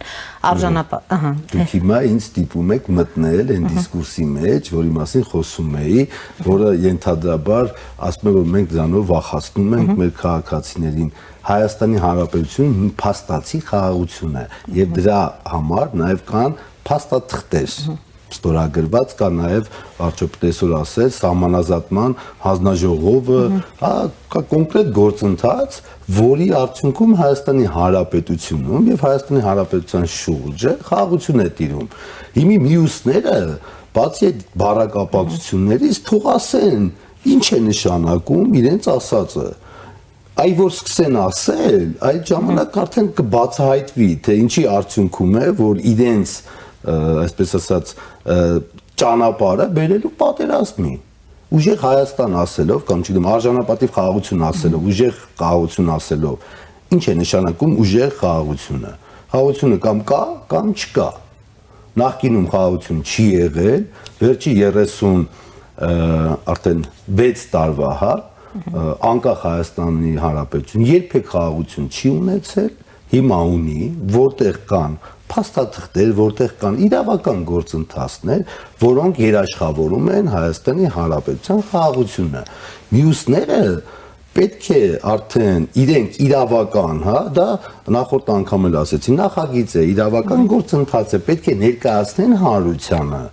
Դուք հիմա ինձ ստիպում եք մտնել այն դիսկուրսի մեջ, որի մասին խոսում էի, որը ենթադրաբար ասում է, որ մենք դրանով վախացնում ենք մեր քաղաքացիներին։ Հայաստանի Հանրապետությունը փաստացի խաղաղություն է եւ դրա համար նաեւ կան փաստաթղթեր ստորագրված, կա նաեւ վարչապետեսոր ասել սահմանազատման հանձնաժողովը, կա կոնկրետ գործընթաց, որի արդյունքում Հայաստանի Հանրապետությունում եւ Հայաստանի Հանրապետության շուրջը խաղաղություն է տիրում։ Հիմի մյուսները բացի այդ բառակապակցություններից թող ասեն ինչ է նշանակում իրենց ասածը։ Այ որ սկսեն ասել, այդ ժամանակ արդեն կբացահայտվի, թե ինչի արդյունքում է, որ իրենց, այսպես ասած, ճանապարհը բերելու պատերազմի։ Ուժեղ Հայաստան ասելով, կամ չգիտեմ, արժանապատիվ խաղաղություն ասելով, ուժեղ խաղաղություն ասելով, ինչ է նշանակում ուժեղ խաղաղությունը։ Խաղաղությունը կամ կա, կամ չկա։ Նախկինում խաղաղություն չի եղել, վերջի 30 արդեն 6 տարվա, հա, անկախ Հայաստանի Հանրապետություն երբեք խաղաղություն չի ունեցել, հիմա ունի, որտեղ կան փաստաթղթեր, որտեղ կան իրավական գործընթացներ, որոնք երաշխավորում են Հայաստանի Հանրապետության խաղաղությունը։ Մյուսները պետք է արդեն իրենք իրավական, հա, դա նախորդ անգամ էլ ասեցի, նախագիծ է, իրավական գործընթաց է, պետք է ներկայացնեն հանրությանը,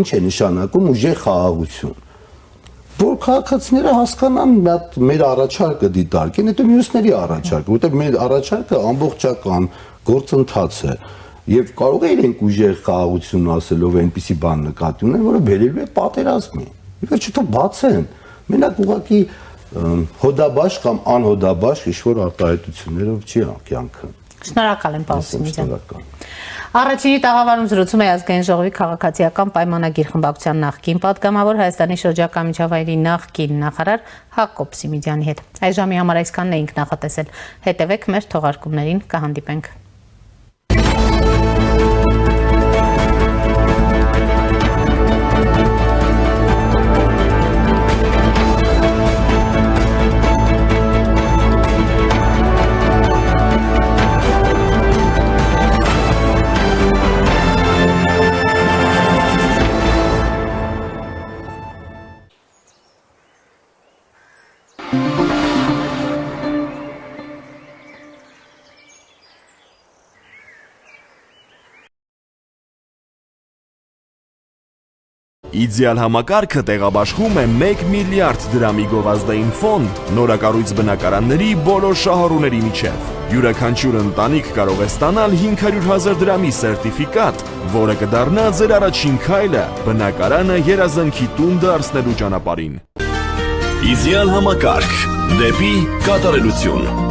ինչ է նշանակում ուժեղ խաղաղություն։ Որ քաղաքացիները հասկանան մեր առաջարկը դիտարկեն, հետո մյուսների առաջարկը, որտեղ մեր առաջարկը ամբողջական գործընթաց է եւ կարող է իրենք ուժեղ խաղաղություն ասելով այնպիսի բան նկատի ունեն, որը բերելու է պատերազմի։ Իվերջո թող բացեն։ Մենակ ուղղակի հոդաբաշ կամ անհոդաբաշ ինչ-որ արտահայտություններով չի կյանքը։ Շնորհակալ եմ, պարոն Սիմիջյան։ Առաջինի տաղավարում զրուցում է Ազգային ժողովի քաղաքացիական պայմանագիր խմբակցության նախկին պատգամավոր Հայաստանի շրջակա միջավայրի նախկին նախարար Հակոբ Սիմիջյանի հետ։ Այս ժամի համար այսքանն էինք նախատեսել։ Հետևեք մեր թողարկումներին, կհանդիպենք։ Իդեալ համակարգը տեղաբաշխում է 1 միլիարդ դրամի գովազդային ֆոնդ նորակառույց բնակարանների բոլոր շահառուների միջև։ Յուրաքանչյուր ընտանիք կարող է ստանալ 500,000 դրամի սերտիֆիկատ, որը կդառնա ձեր առաջին քայլը բնակարանը երազանքի տուն դարձնելու ճանապարհին։ Իդեալ համակարգ դեպի կատարելություն։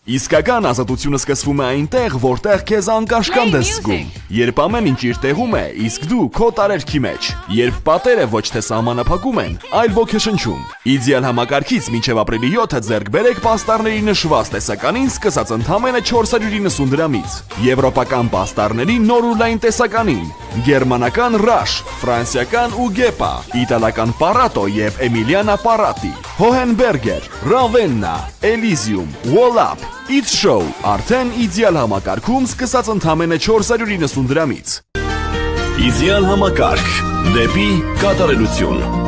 Իսկական ազատությունը սկսվում է այնտեղ, որտեղ քեզ անկաշկանդ ես զգում։ Երբ ամեն ինչ իր տեղում է, իսկ դու քո տարերքի մեջ։ Երբ պատերը ոչ թե սահմանափակում են, այլ ոգեշնչում։ Իդեալ համակարգից մինչև ապրիլի 7-ը ձեռք բերեք պաստառների նշված տեսականին սկսած ընդամենը 490 դրամից։ Եվրոպական պաստառների նոր ու լայն տեսականին, գերմանական Rush, ֆրանսիական Ugepa, իտալական Parato եւ Emiliana Parati, Hohenberger, Ravenna, Elysium, Wallap, It's Show, արդեն իդեալ համակարգում սկսած ընդամենը 490 դրամից։ Իդեալ համակարգ դեպի կատարելություն։